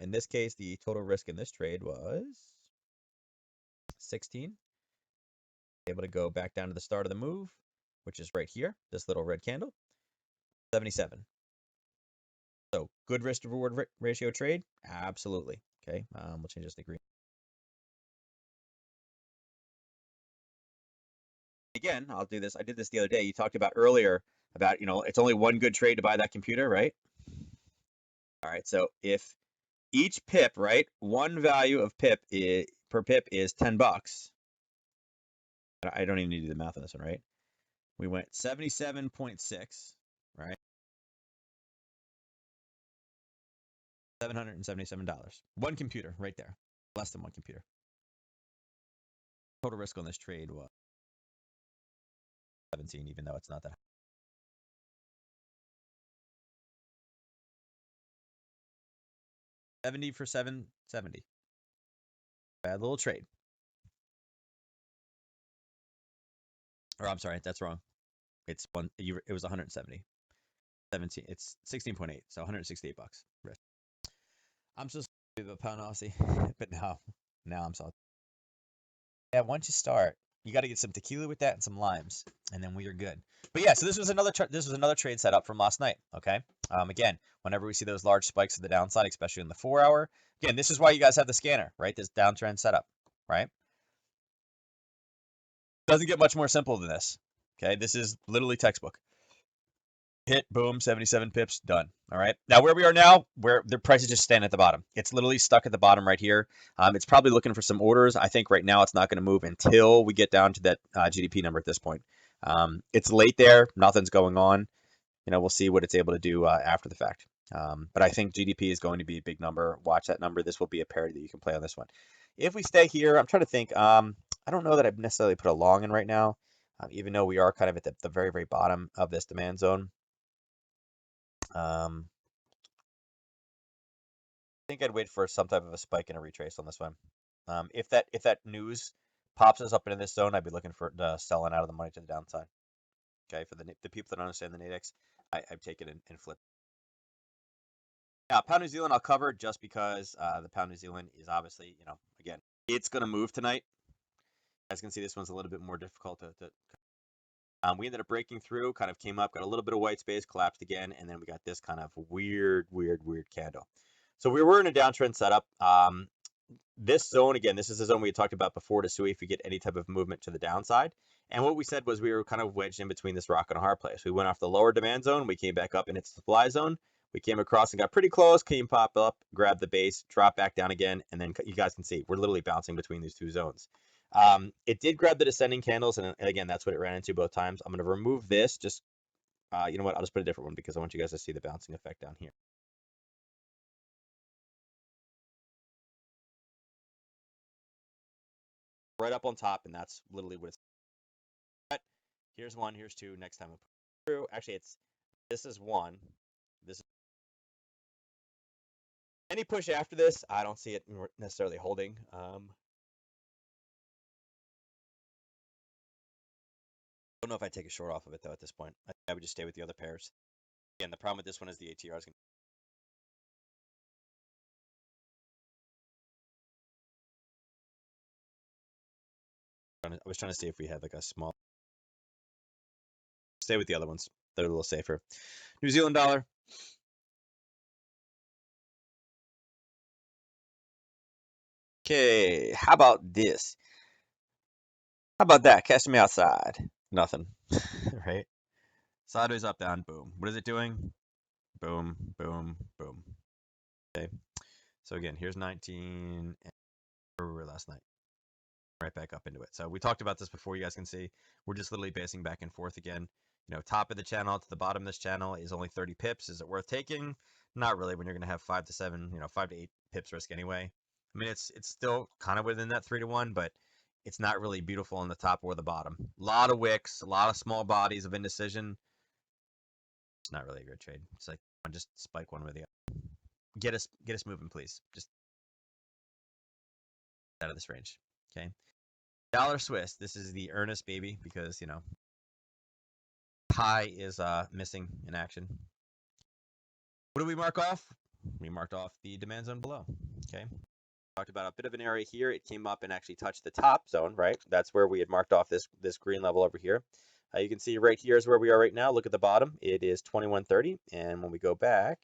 In this case, the total risk in this trade was 16. Able to go back down to the start of the move, which is right here, this little red candle, 77. So good risk to reward ratio trade? Absolutely. Okay. We'll change this to green. Again, I'll do this. I did this the other day. You talked about earlier about, it's only one good trade to buy that computer, right? All right. So if each pip, right, one value of per pip is $10. I don't even need to do the math on this one, right? We went 77.6, right? $777. One computer right there. Less than one computer. Total risk on this trade was 17, even though it's not that high. 70 for 770. Bad little trade. Or I'm sorry, that's wrong. It's one. It was 170. 17. It's 16.8. So 168 bucks. I'm supposed to do the pound Aussie, but now I'm salty. Yeah, once you start, you got to get some tequila with that and some limes, and then we are good. But yeah, so this was another trade setup from last night. Okay. Again, whenever we see those large spikes to the downside, especially in the 4 hour, again, this is why you guys have the scanner, right? This downtrend setup, right? Doesn't get much more simple than this. Okay, this is literally textbook. Hit, boom, 77 pips, done. All right. Now where we are now, where the price is just standing at the bottom. It's literally stuck at the bottom right here. It's probably looking for some orders. I think right now it's not going to move until we get down to that GDP number at this point. It's late there. Nothing's going on. We'll see what it's able to do after the fact. But I think GDP is going to be a big number. Watch that number. This will be a parity that you can play on this one. If we stay here, I'm trying to think. I don't know that I've necessarily put a long in right now, even though we are kind of at the very, very bottom of this demand zone. I think I'd wait for some type of a spike and a retrace on this one. If that news pops us up into this zone, I'd be looking for selling out of the money to the downside. Okay, for the people that understand the Nadex, I'd take it and flip. Now, pound New Zealand I'll cover just because the pound New Zealand is obviously, again, it's going to move tonight. As you can see, this one's a little bit more difficult to we ended up breaking through, kind of came up, got a little bit of white space, collapsed again, and then we got this kind of weird candle. So we were in a downtrend setup. This zone, again, this is the zone we had talked about before to see if we get any type of movement to the downside. And what we said was we were kind of wedged in between this rock and a hard place. We went off the lower demand zone. We came back up in its supply zone. We came across and got pretty close, came pop up, grabbed the base, drop back down again, and then you guys can see we're literally bouncing between these two zones. It did grab the descending candles, and again, that's what it ran into both times. I'm going to remove this. Just, you know what? I'll just put a different one because I want you guys to see the bouncing effect down here. Right up on top, and that's literally what it's. Here's one, here's two. Next time I put it through. Actually, this is one. This is any push after this. I don't see it necessarily holding. I don't know if I take a short off of it though at this point. I would just stay with the other pairs. Again, the problem with this one is the ATR is going to. I was trying to see if we had like a small. Stay with the other ones. They're a little safer. New Zealand dollar. Okay, how about this? How about that? Catch me outside. Nothing. Right? Sideways, up, down, boom. What is it doing? Boom, boom, boom. Okay. So again, here's 19, and where we were last night. Right back up into it. So we talked about this before. You guys can see we're just literally basing back and forth again. Top of the channel to the bottom of this channel is only 30 pips. Is it worth taking? Not really when you're going to have 5 to 7, 5 to 8 pips risk anyway. I mean, it's still kind of within that 3 to 1, but it's not really beautiful on the top or the bottom. A lot of wicks, a lot of small bodies of indecision. It's not really a good trade. It's like just spike one with the other. Get us moving, please. Just out of this range. Okay. Dollar Swiss. This is the earnest baby because high is missing in action. What do we mark off? We marked off the demand zone below. Okay. Talked about a bit of an area here. It came up and actually touched the top zone, right? That's where we had marked off this green level over here. You can see right here is where we are right now. Look at the bottom. It is 2130. And when we go back,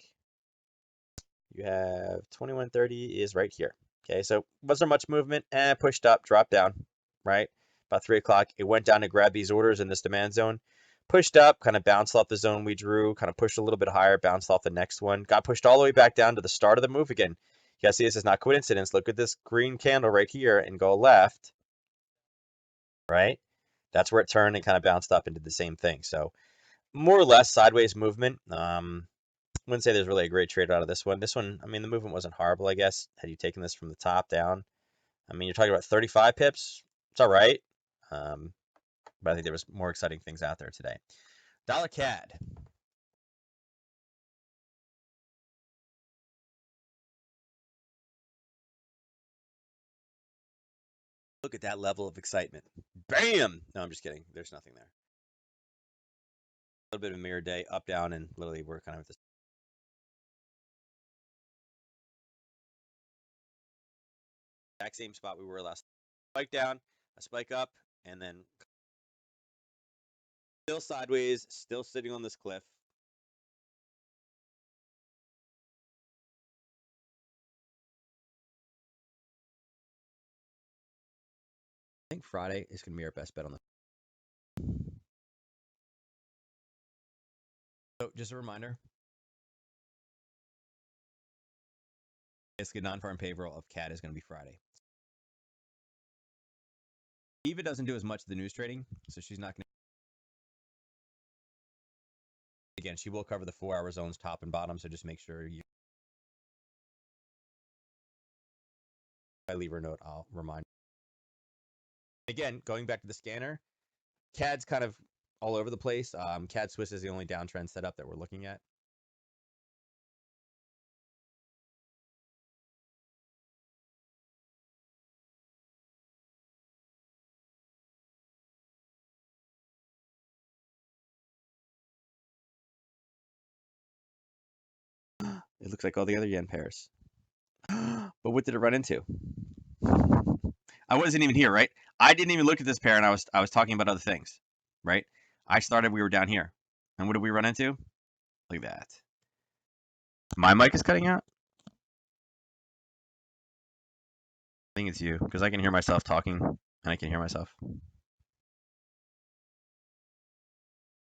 you have 2130 is right here. Okay, so was there much movement? Pushed up, dropped down, right? About 3 o'clock. It went down to grab these orders in this demand zone. Pushed up, kind of bounced off the zone we drew, kind of pushed a little bit higher, bounced off the next one. Got pushed all the way back down to the start of the move again. You guys see this is not coincidence. Look at this green candle right here and go left, right? That's where it turned and kind of bounced up and did the same thing. So more or less sideways movement. Wouldn't say there's really a great trade out of this one. This one, I mean, the movement wasn't horrible, I guess. Had you taken this from the top down, I mean, you're talking about 35 pips. It's all right. But I think there was more exciting things out there today. Dollar CAD. Look at that level of excitement. Bam! No, I'm just kidding. There's nothing there. A little bit of a mirror day, up, down, and literally we're kind of at this exact same spot we were last. Spike down, a spike up, and then still sideways, still sitting on this cliff. I think Friday is going to be our best bet on the. So just a reminder, basically non-farm payroll of CAD is going to be Friday. Eva doesn't do as much of the news trading, so she's not going to. Again, she will cover the 4-hour zones top and bottom, so just make sure you. If I leave her a note, I'll remind. Again, going back to the scanner, CAD's kind of all over the place. CAD Swiss is the only downtrend setup that we're looking at. It looks like all the other yen pairs. But what did it run into? I wasn't even here, right? I didn't even look at this pair, and I was talking about other things, right? I started, we were down here, and what did we run into? Look at that. My mic is cutting out. I think it's you because I can hear myself talking, and I can hear myself.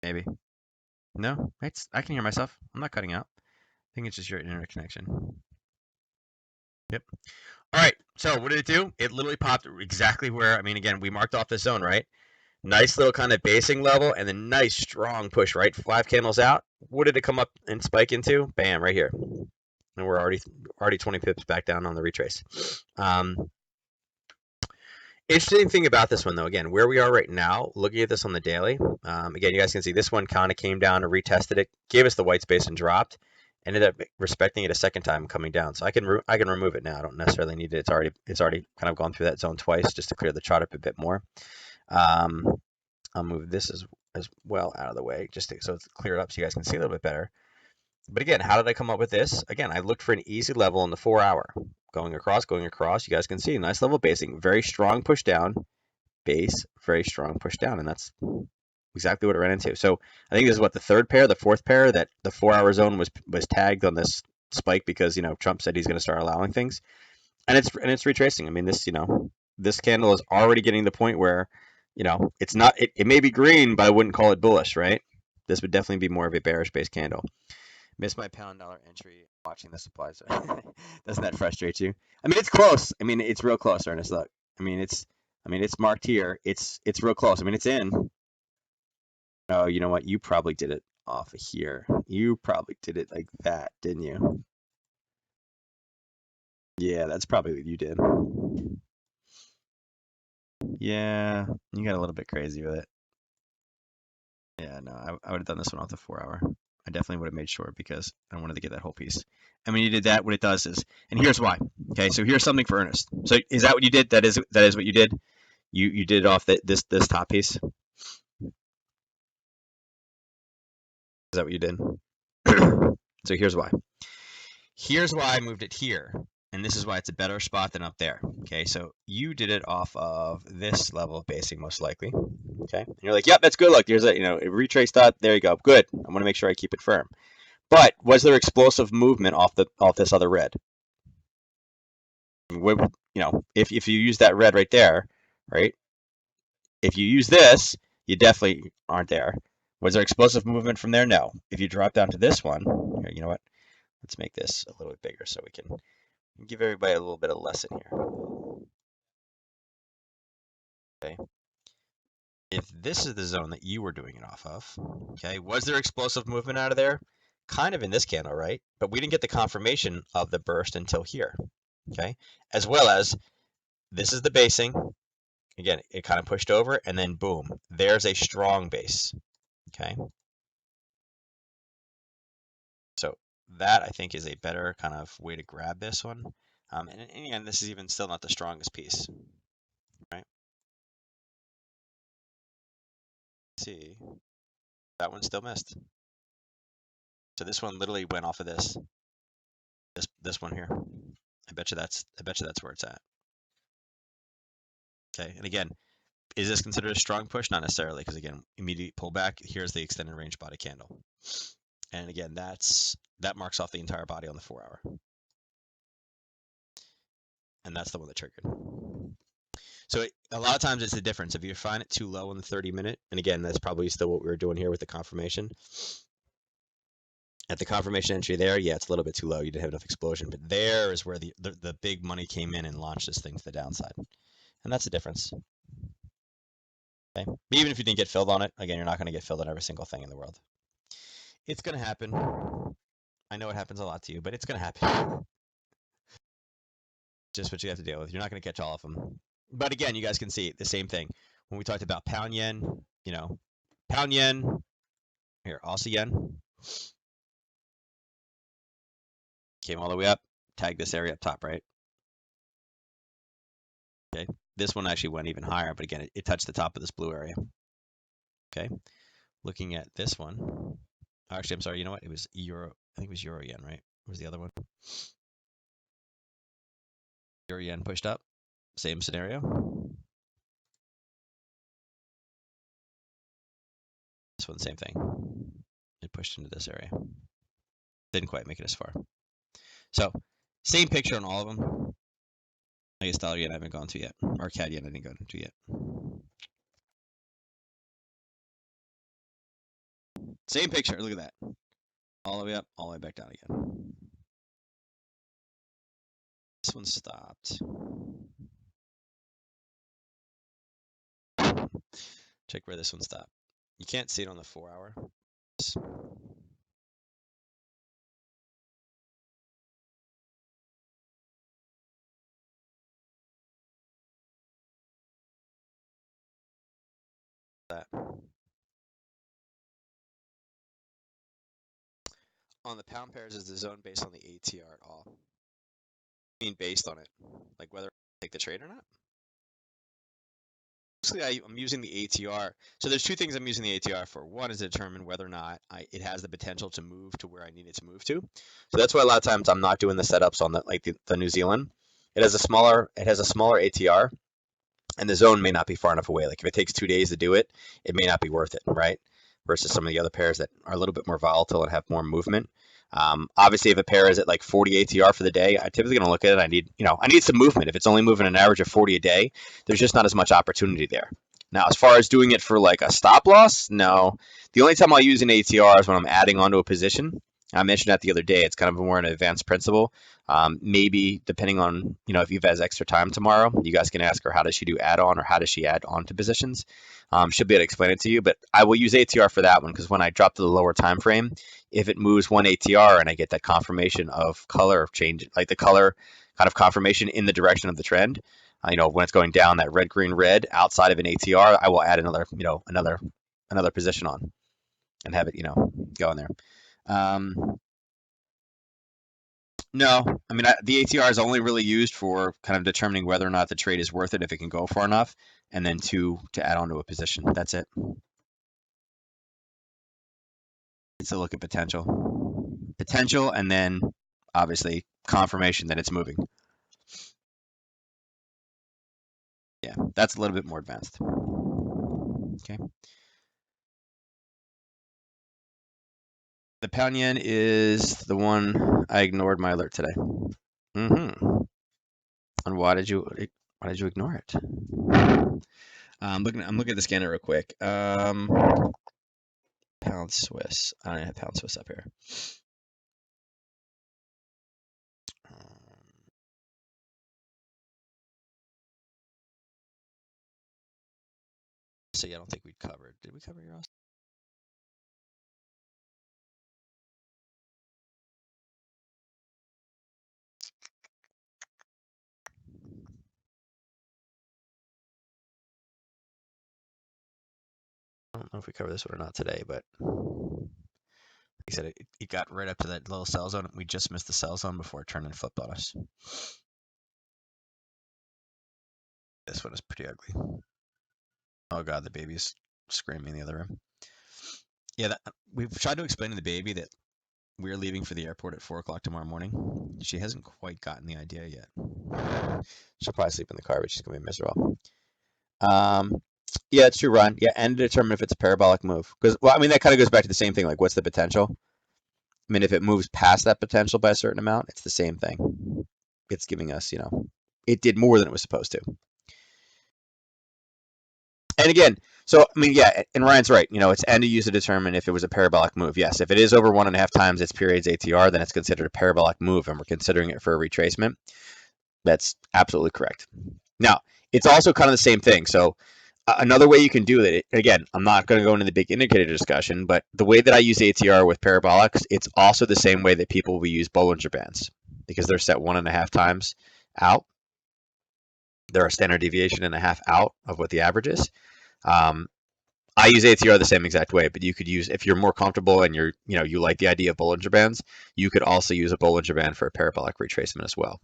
Maybe. No, I can hear myself. I'm not cutting out. I think it's just your internet connection. Yep. All right. So what did it do? It literally popped exactly where. I mean, again, we marked off the zone, right? Nice little kind of basing level and then nice strong push, right? 5 candles out. What did it come up and spike into? Bam, right here. And we're already 20 pips back down on the retrace. Interesting thing about this one, though, again, where we are right now, looking at this on the daily, again, you guys can see this one kind of came down and retested it, gave us the white space and dropped, ended up respecting it a second time coming down. So I can remove it now. I don't necessarily need it. It's already kind of gone through that zone twice just to clear the chart up a bit more. I'll move this as well out of the way just so it's cleared up so you guys can see a little bit better. But again, how did I come up with this? Again, I looked for an easy level in the 4-hour. Going across. You guys can see nice level basing, very strong push down, base, very strong push down, and that's exactly what it ran into. So I think this is what the fourth pair that the 4-hour zone was tagged on this spike because Trump said he's going to start allowing things, and it's retracing. I mean this candle is already getting to the point where it's not it may be green, but I wouldn't call it bullish, right? This would definitely be more of a bearish based candle. Missed my pound dollar entry watching the supply zone. Doesn't that frustrate you? I mean, it's close. I mean, it's real close, Ernest. Look. I mean, it's marked here. It's real close. I mean, it's in. Oh, you know what? You probably did it off of here. You probably did it like that, didn't you? Yeah, that's probably what you did. Yeah, you got a little bit crazy with it. Yeah, no, I would have done this one off the 4-hour. I definitely would have made sure because I wanted to get that whole piece. And when you did that, what it does is, and here's why. Okay, so here's something for Ernest. So is that what you did? That is what you did. You did it off this top piece. Is that what you did? So here's why. Here's why I moved it here, and this is why it's a better spot than up there. Okay, so you did it off of this level of basing most likely. Okay, and you're like, yep, that's good. Look, there's a it retraced that. There you go. Good. I want to make sure I keep it firm. But was there explosive movement off this other red? If you use that red right there, right? If you use this, you definitely aren't there. Was there explosive movement from there? No. If you drop down to this one, here, you know what? Let's make this a little bit bigger so we can give everybody a little bit of lesson here. Okay. If this is the zone that you were doing it off of, okay, was there explosive movement out of there? Kind of in this candle, right? But we didn't get the confirmation of the burst until here, okay? As well as this is the basing. Again, it kind of pushed over and then boom, there's a strong base, okay? So that I think is a better kind of way to grab this one. And again, this is even still not the strongest piece, right? See, that one still missed. So this one literally went off of this one here. I bet you that's where it's at. Okay, and again, is this considered a strong push? Not necessarily, because again, immediate pullback. Here's the extended range body candle, and again, that marks off the entire body on the 4-hour, and that's the one that triggered. So a lot of times it's the difference. If you find it too low on the 30-minute, and again, that's probably still what we were doing here with the confirmation. At the confirmation entry there, yeah, it's a little bit too low. You didn't have enough explosion, but there is where the big money came in and launched this thing to the downside, and that's the difference. Okay, even if you didn't get filled on it, again, you're not going to get filled on every single thing in the world. It's going to happen. I know it happens a lot to you, but it's going to happen. Just what you have to deal with. You're not going to catch all of them. But again, you guys can see the same thing. When we talked about pound yen, pound yen, here, Aussie yen, came all the way up, tagged this area up top, right? Okay, this one actually went even higher, but again, it touched the top of this blue area. Okay, looking at this one, actually, I'm sorry, you know what? It was euro, I think it was euro yen, right? What was the other one? Euro yen pushed up, same scenario. This one, same thing. It pushed into this area. Didn't quite make it as far. So, same picture on all of them. I guess dollar yen I haven't gone to yet, or CAD yen I didn't go to yet. Same picture, look at that. All the way up, all the way back down again. This one stopped. Check where this one stopped. You can't see it on the 4-hour. That. On the pound pairs, is the zone based on the ATR at all? I mean, based on it, like whether I take the trade or not. Basically, I'm using the ATR. So there's two things I'm using the ATR for. One is to determine whether or not it has the potential to move to where I need it to move to. So that's why a lot of times I'm not doing the setups on the New Zealand. It has a smaller ATR, and the zone may not be far enough away. Like if it takes 2 days to do it, it may not be worth it, right? Versus some of the other pairs that are a little bit more volatile and have more movement. Obviously, if a pair is at like 40 ATR for the day, I typically gonna look at it. I need some movement. If it's only moving an average of 40 a day, there's just not as much opportunity there. Now, as far as doing it for like a stop loss, no. The only time I'll use an ATR is when I'm adding onto a position. I mentioned that the other day. It's kind of more an advanced principle. Maybe depending on, if Eva has extra time tomorrow, you guys can ask her how does she do add-on or how does she add on to positions. She'll be able to explain it to you, but I will use ATR for that one because when I drop to the lower time frame, if it moves one ATR and I get that confirmation of color change, like the color kind of confirmation in the direction of the trend, when it's going down that red, green, red outside of an ATR, I will add another position on and have it, go in there. No, I mean the ATR is only really used for kind of determining whether or not the trade is worth it if it can go far enough, and then to add on to a position. That's it. It's a look at potential, and then obviously confirmation that it's moving. Yeah, that's a little bit more advanced. Okay. The pound yen is the one I ignored my alert today. Mm-hmm. And why did you ignore it? I'm looking at the scanner real quick. Pound Swiss. I don't have pound Swiss up here. See, I don't think we covered. Did we cover your Aussie? I don't know if we covered this one or not today, but like I said, it got right up to that little sell zone. We just missed the sell zone before it turned and flipped on us. This one is pretty ugly. Oh god, the baby's screaming in the other room. Yeah, we've tried to explain to the baby that we're leaving for the airport at 4 o'clock tomorrow morning. She hasn't quite gotten the idea yet. She'll probably sleep in the car, but she's gonna be miserable. Yeah, it's true, Ron. Yeah, and determine if it's a parabolic move. Because, well, I mean, that kind of goes back to the same thing. Like, what's the potential? I mean, if it moves past that potential by a certain amount, it's the same thing. It's giving us, it did more than it was supposed to. And again, so I mean, yeah, and Ryan's right. It's N to use to determine if it was a parabolic move. Yes, if it is over 1.5 times its period's ATR, then it's considered a parabolic move, and we're considering it for a retracement. That's absolutely correct. Now, it's also kind of the same thing. So another way you can do it, again, I'm not going to go into the big indicator discussion, but the way that I use ATR with parabolics, it's also the same way that people will use Bollinger Bands because they're set 1.5 times out. They're a standard deviation and a half out of what the average is. I use ATR the same exact way, but you could use, if you're more comfortable and you like the idea of Bollinger Bands, you could also use a Bollinger Band for a parabolic retracement as well.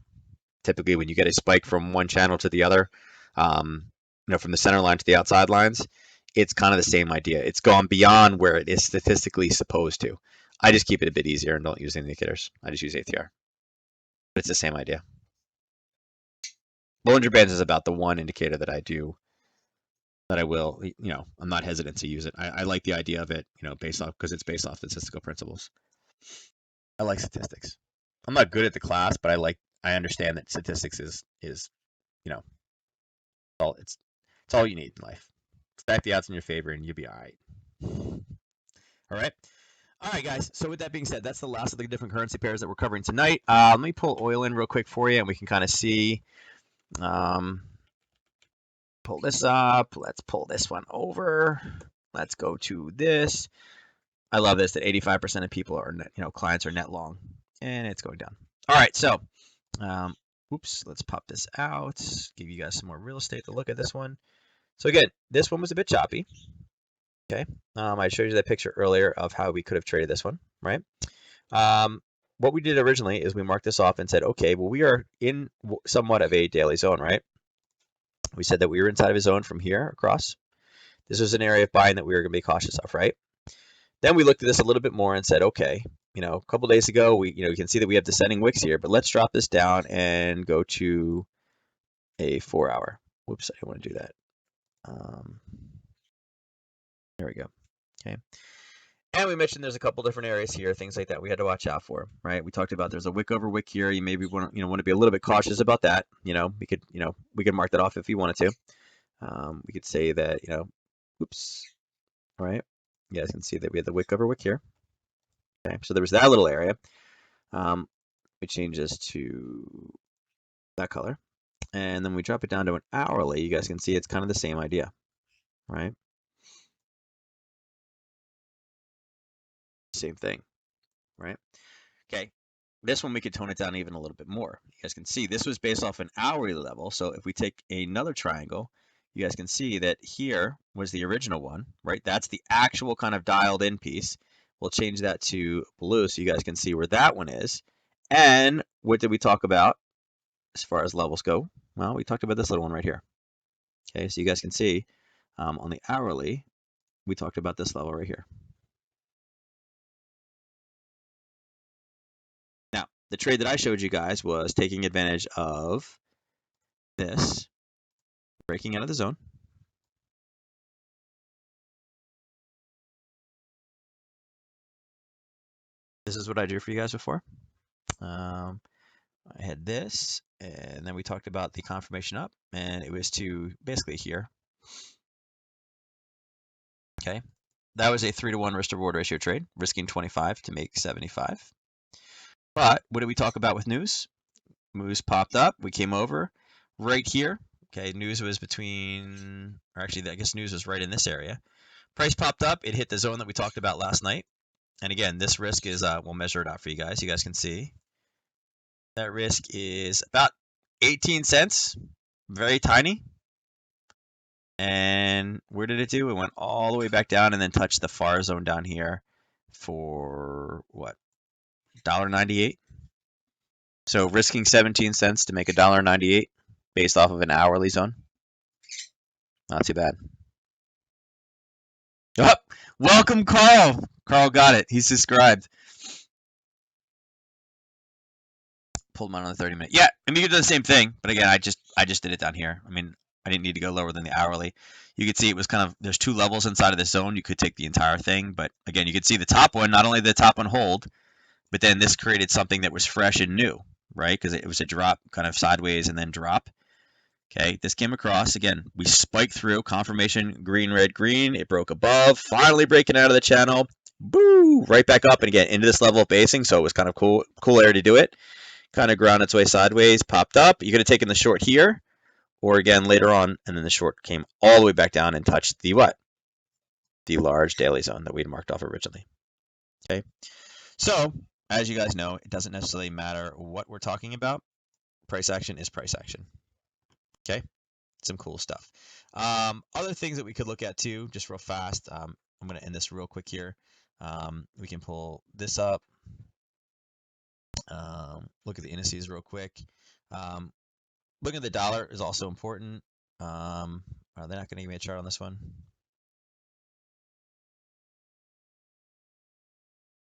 Typically, when you get a spike from one channel to the other, from the center line to the outside lines, it's kind of the same idea. It's gone beyond where it is statistically supposed to. I just keep it a bit easier and don't use indicators. I just use ATR. But it's the same idea. Bollinger Bands is about the one indicator that I do that I will, I'm not hesitant to use it. I like the idea of it, based off because it's based off statistical principles. I like statistics. I'm not good at the class, but I understand that statistics is you know it's all you need in life. Stack the odds in your favor, and you'll be all right. All right. All right, guys. So with that being said, that's the last of the different currency pairs that we're covering tonight. Let me pull oil in real quick for you, and we can kind of see. Pull this up. Let's pull this one over. Let's go to this. I love this, that 85% of people are clients are net long, and it's going down. All right, so let's pop this out. Give you guys some more real estate to look at this one. So again, this one was a bit choppy. Okay, I showed you that picture earlier of how we could have traded this one, right? What we did originally is we marked this off and said, okay, well, we are in somewhat of a daily zone, right? We said that we were inside of a zone from here across. This was an area of buying that we were going to be cautious of, right? Then we looked at this a little bit more and said, okay, a couple days ago, you can see that we have descending wicks here, but let's drop this down and go to a 4-hour. Whoops, I didn't want to do that. There we go. Okay. And we mentioned there's a couple different areas here, things like that we had to watch out for, right? We talked about there's a wick over wick here. You maybe want to be a little bit cautious about that. We could mark that off if you wanted to. We could say that, oops, all right. You guys can see that we had the wick over wick here. Okay, so there was that little area. We change this to that color, and then we drop it down to an hourly. You guys can see it's kind of the same idea, right? Same thing, right? Okay, this one we could tone it down even a little bit more. You guys can see this was based off an hourly level. So if we take another triangle, you guys can see that here was the original one, right? That's the actual kind of dialed in piece. We'll change that to blue so you guys can see where that one is. And what did we talk about as far as levels go? Well, we talked about this little one right here. Okay, so you guys can see on the hourly, we talked about this level right here. Now, the trade that I showed you guys was taking advantage of this, breaking out of the zone. This is what I drew for you guys before. I had this, and then we talked about the confirmation up, and it was to basically here. Okay, that was a 3-to-1 risk to reward ratio trade, risking 25 to make 75. But what did we talk about with news? News popped up. We came over right here. Okay, news was between, or actually, I guess news was right in this area. Price popped up. It hit the zone that we talked about last night. And again, this risk is, we'll measure it out for you guys. You guys can see that risk is about 18 cents, very tiny. And where did it do? It went all the way back down and then touched the far zone down here for what? $1.98. So risking 17 cents to make $1.98 based off of an hourly zone. Not too bad. Oh, welcome, Carl. Carl got it. He's subscribed. Pulled mine on the 30-minute. Yeah, I mean you could do the same thing, but again, I just did it down here. I mean, I didn't need to go lower than the hourly. You could see it was kind of there's two levels inside of this zone. You could take the entire thing, but again, you could see the top one. Not only did the top one hold, but then this created something that was fresh and new, right? Because it was a drop, kind of sideways and then drop. Okay, this came across again. We spiked through confirmation green, red, green. It broke above, finally breaking out of the channel. Boo! Right back up and again into this level of basing. So it was kind of cool area to do it. Kind of ground its way sideways, popped up. You could have taken the short here, or again later on, and then the short came all the way back down and touched the what? The large daily zone that we'd marked off originally. Okay, so as you guys know, it doesn't necessarily matter what we're talking about. Price action is price action. Okay, some cool stuff. Other things that we could look at too, just real fast. I'm going to end this real quick here. We can pull this up. Look at the indices real quick. Looking at the dollar is also important. Are they not going to give me a chart on this one?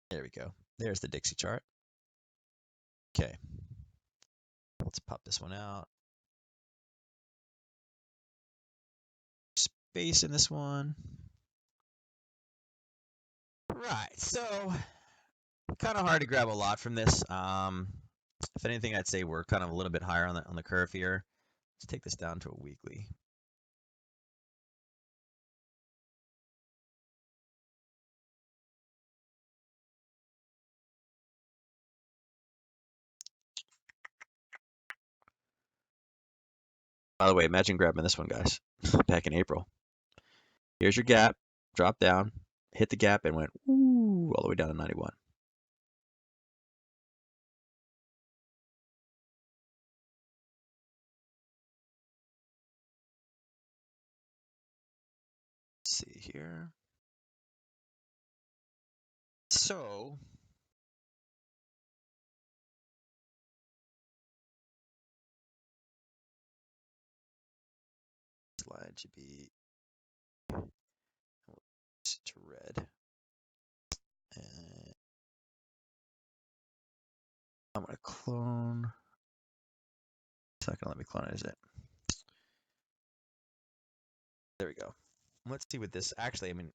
There we go. There's the Dixie chart. Okay. Let's pop this one out. Space in this one. Right. So kind of hard to grab a lot from this. If anything, I'd say we're kind of a little bit higher on the curve here. Let's take this down to a weekly. By the way, imagine grabbing this one, guys, back in April. Here's your gap, drop down, hit the gap, and went all the way down to 91. Let's see here. So slide should be to red. And I'm going to clone. It's not going to let me clone it, is it? There we go. Let's see what this actually, I mean,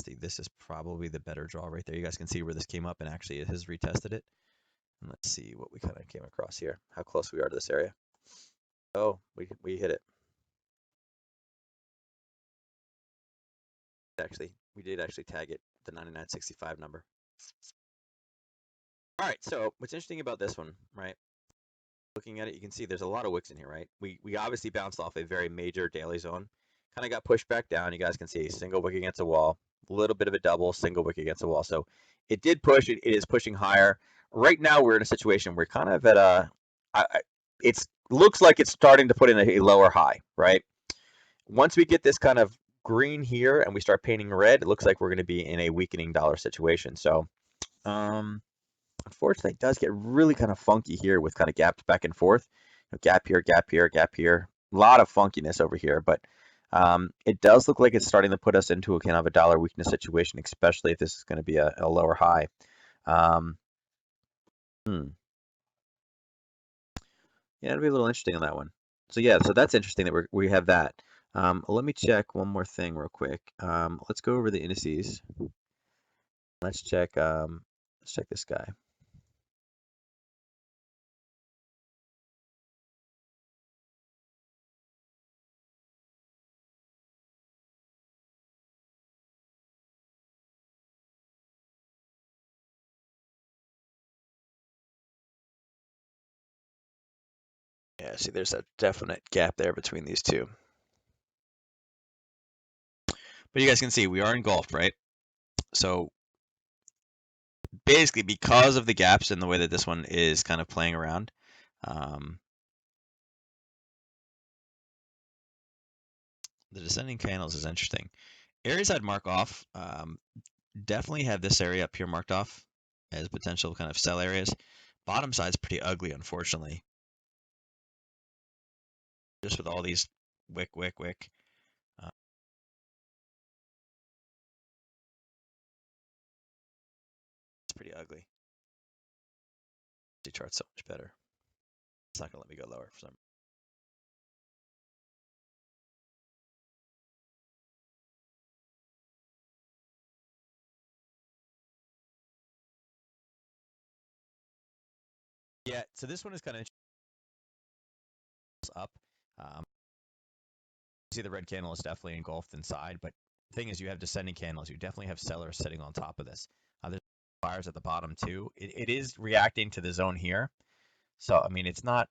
see, this is probably the better draw right there. You guys can see where this came up and actually it has retested it. And let's see what we kind of came across here, how close we are to this area. Oh, we hit it. Actually, we did actually tag it, the 99.65 number. All right, so what's interesting about this one, right? Looking at it, you can see there's a lot of wicks in here, right? We obviously bounced off a very major daily zone. Kind of got pushed back down. You guys can see single wick against a wall, a little bit of a double, single wick against a wall. So it did push. It is pushing higher. Right now, we're in a situation where kind of at a, it's looks like it's starting to put in a lower high, right? Once we get this kind of green here and we start painting red, it looks like we're going to be in a weakening dollar situation. So, unfortunately, it does get really kind of funky here with kind of gaps back and forth. Gap here, gap here, gap here. A lot of funkiness over here, but it does look like it's starting to put us into a kind of a dollar weakness situation, especially if this is going to be a lower high. Um, Yeah, it'll be a little interesting on that one. So yeah, so that's interesting that we have that. Let me check one more thing real quick. Let's go over the indices. Let's check this guy. Yeah, see, there's a definite gap there between these two. But you guys can see we are engulfed, right? So basically, because of the gaps and the way that this one is kind of playing around, the descending candles is interesting. Areas I'd mark off, definitely have this area up here marked off as potential kind of sell areas. Bottom side's pretty ugly, unfortunately. Just with all these wick. pretty ugly. The chart's so much better. It's not gonna let me go lower for some. Yeah, so this one is kind of up. Um, see the red candle is definitely engulfed inside, but the thing is you have descending candles. You definitely have sellers sitting on top of this. There's buyers at the bottom too. It is reacting to the zone here. So I mean it's not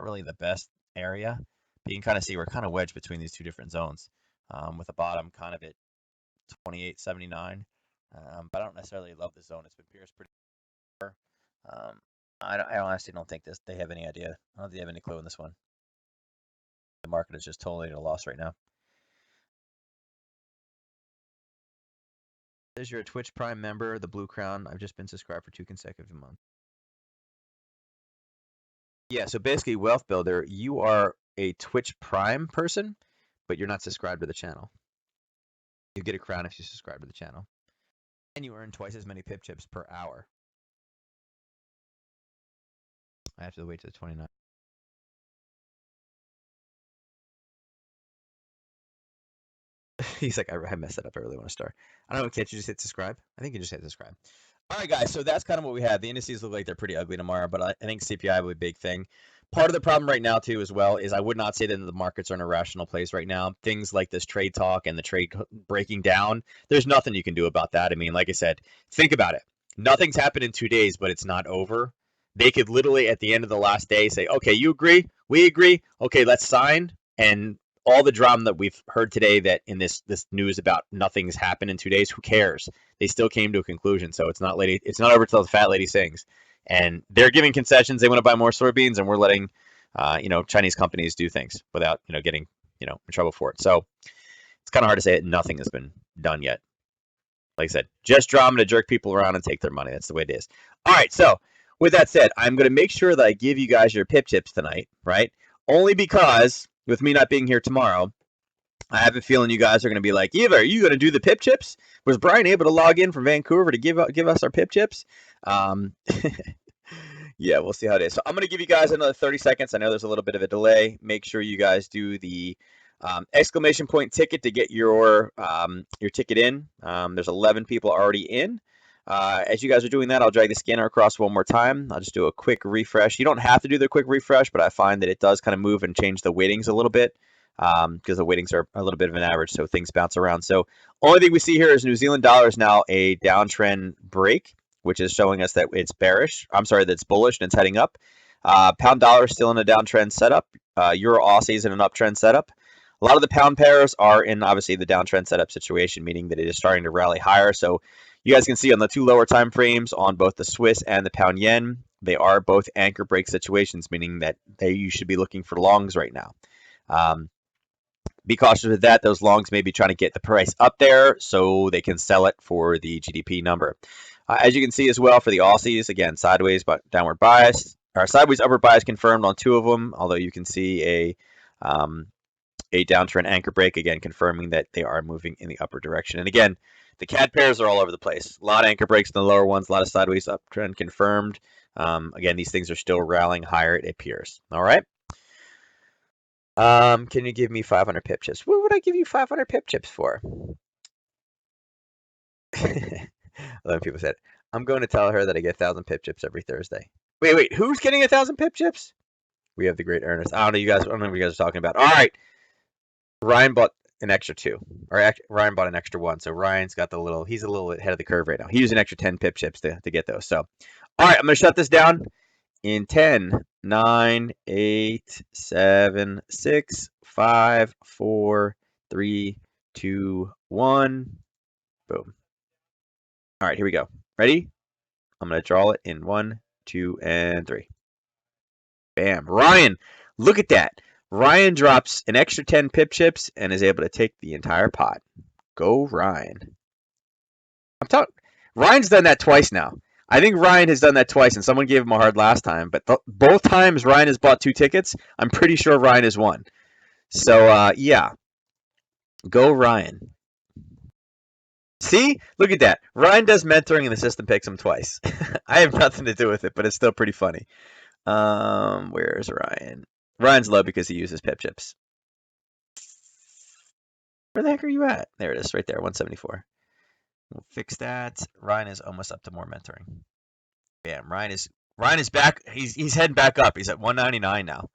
really the best area. But you can kind of see we're kind of wedged between these two different zones. With the bottom kind of at 28.79. But I don't necessarily love the zone. It's been pierced pretty far. I honestly don't think they have any idea. I don't think they have any clue in this one. The market is just totally at a loss right now. Says you're a Twitch Prime member, the Blue Crown. I've just been subscribed for 2 consecutive months. Yeah, so basically, Wealth Builder, you are a Twitch Prime person, but you're not subscribed to the channel. You get a crown if you subscribe to the channel. And you earn twice as many pip chips per hour. I have to wait to the 29th. He's like, I messed that up. I really want to start. I don't know. Can't you just hit subscribe? I think you just hit subscribe. All right, guys. So that's kind of what we have. The indices look like they're pretty ugly tomorrow, but I think CPI will be a big thing. Part of the problem right now, too, as well, is I would not say that the markets are in a rational place right now. Things like this trade talk and the trade breaking down, there's nothing you can do about that. I mean, like I said, think about it. Nothing's happened in 2 days, but it's not over. They could literally, at the end of the last day, say, okay, you agree? We agree. Okay, let's sign. And all the drama that we've heard today that in this news about nothing's happened in 2 days, who cares? They still came to a conclusion. So it's not over till the fat lady sings. And they're giving concessions. They want to buy more soybeans, and we're letting Chinese companies do things without getting in trouble for it. So it's kind of hard to say that nothing has been done yet. Like I said, just drama to jerk people around and take their money. That's the way it is. All right. So with that said, I'm going to make sure that I give you guys your pip chips tonight, right? Only because with me not being here tomorrow, I have a feeling you guys are going to be like, Eva, are you going to do the pip chips? Was Bryan able to log in from Vancouver to give us our pip chips? Yeah, we'll see how it is. So I'm going to give you guys another 30 seconds. I know there's a little bit of a delay. Make sure you guys do the exclamation point ticket to get your ticket in. There's 11 people already in. As you guys are doing that, I'll drag the scanner across one more time. I'll just do a quick refresh. You don't have to do the quick refresh, but I find that it does kind of move and change the weightings a little bit because the weightings are a little bit of an average, so things bounce around. So only thing we see here is New Zealand dollar is now a downtrend break, which is showing us that it's bearish. I'm sorry, that's bullish and it's heading up. Pound dollar is still in a downtrend setup. Euro Aussie is in an uptrend setup. A lot of the pound pairs are in obviously the downtrend setup situation, meaning that it is starting to rally higher. So you guys can see on the 2 lower time frames on both the Swiss and the pound yen, they are both anchor break situations, meaning that you should be looking for longs right now. Be cautious with that. Those longs may be trying to get the price up there so they can sell it for the GDP number. As you can see as well for the Aussies, again, sideways but downward bias, or sideways upward bias confirmed on 2 of them, although you can see a downtrend anchor break, again, confirming that they are moving in the upper direction. And again, the CAD pairs are all over the place. A lot of anchor breaks in the lower ones, a lot of sideways uptrend confirmed. Again, these things are still rallying higher, it appears. All right. Can you give me 500 pip chips? What would I give you 500 pip chips for? 11 people said, I'm going to tell her that I get 1,000 pip chips every Thursday. Wait, who's getting 1,000 pip chips? We have the great Ernest. I don't know what you guys are talking about. All right. Ryan bought an extra 2. Or Ryan bought an extra 1. So Ryan's got he's a little ahead of the curve right now. He used an extra 10 pip chips to get those. So, all right, I'm going to shut this down in 10, 9, 8, 7, 6, 5, 4, 3, 2, 1. Boom. All right, here we go. Ready? I'm going to draw it in 1, 2, and 3. Bam. Ryan, look at that. Ryan drops an extra 10 pip chips and is able to take the entire pot. Go Ryan. Ryan's done that twice now. I think Ryan has done that twice, and someone gave him a hard last time. But both times Ryan has bought 2 tickets, I'm pretty sure Ryan has won. So, yeah. Go Ryan. See, look at that. Ryan does mentoring and the system picks him twice. I have nothing to do with it, but it's still pretty funny. Where's Ryan? Ryan's low because he uses pip chips. Where the heck are you at? There it is, right there, 174. We'll fix that. Ryan is almost up to more mentoring. Bam. Ryan is back. He's heading back up. He's at 199 now.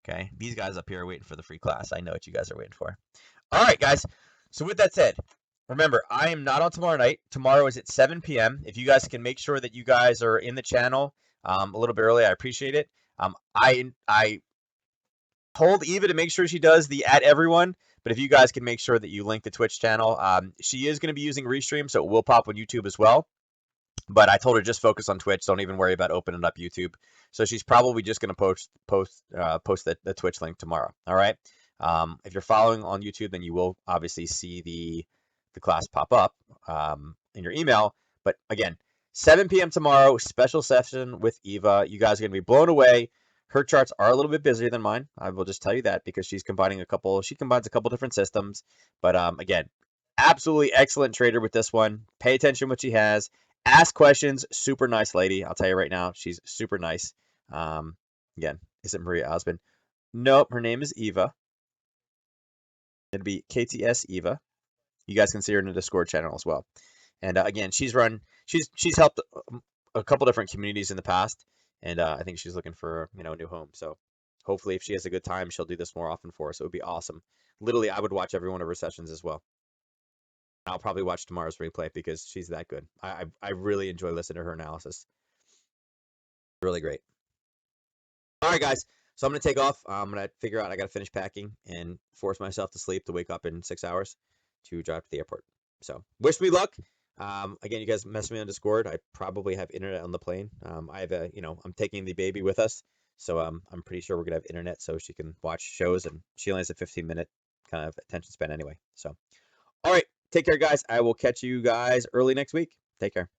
Okay. These guys up here are waiting for the free class. I know what you guys are waiting for. All right, guys. So with that said, remember, I am not on tomorrow night. Tomorrow is at 7 p.m. If you guys can make sure that you guys are in the channel a little bit early, I appreciate it. I told Eva to make sure she does the at everyone, but if you guys can make sure that you link the Twitch channel, she is going to be using Restream, so it will pop on YouTube as well. But I told her just focus on Twitch. Don't even worry about opening up YouTube. So she's probably just going to post the Twitch link tomorrow. All right. If you're following on YouTube, then you will obviously see the class pop up in your email. But again, 7 p.m. tomorrow, special session with Eva. You guys are going to be blown away. Her charts are a little bit busier than mine. I will just tell you that because she's combining she combines a couple different systems. But again, absolutely excellent trader with this one. Pay attention to what she has. Ask questions. Super nice lady. I'll tell you right now, she's super nice. Again, is it Maria Osmond? Nope, her name is Eva. It'd be KTS Eva. You guys can see her in the Discord channel as well. And again, she's helped a couple different communities in the past, and I think she's looking for a new home. So hopefully, if she has a good time, she'll do this more often for us. It would be awesome. Literally, I would watch every one of her sessions as well. I'll probably watch tomorrow's replay because she's that good. I really enjoy listening to her analysis. Really great. All right, guys. So I'm gonna take off. I'm gonna figure out. I gotta finish packing and force myself to sleep to wake up in 6 hours to drive to the airport. So wish me luck. Again, you guys message me on Discord. I probably have internet on the plane. I have I'm taking the baby with us, so I'm pretty sure we're gonna have internet so she can watch shows, and she only has a 15-minute kind of attention span anyway. So, all right, take care, guys. I will catch you guys early next week. Take care.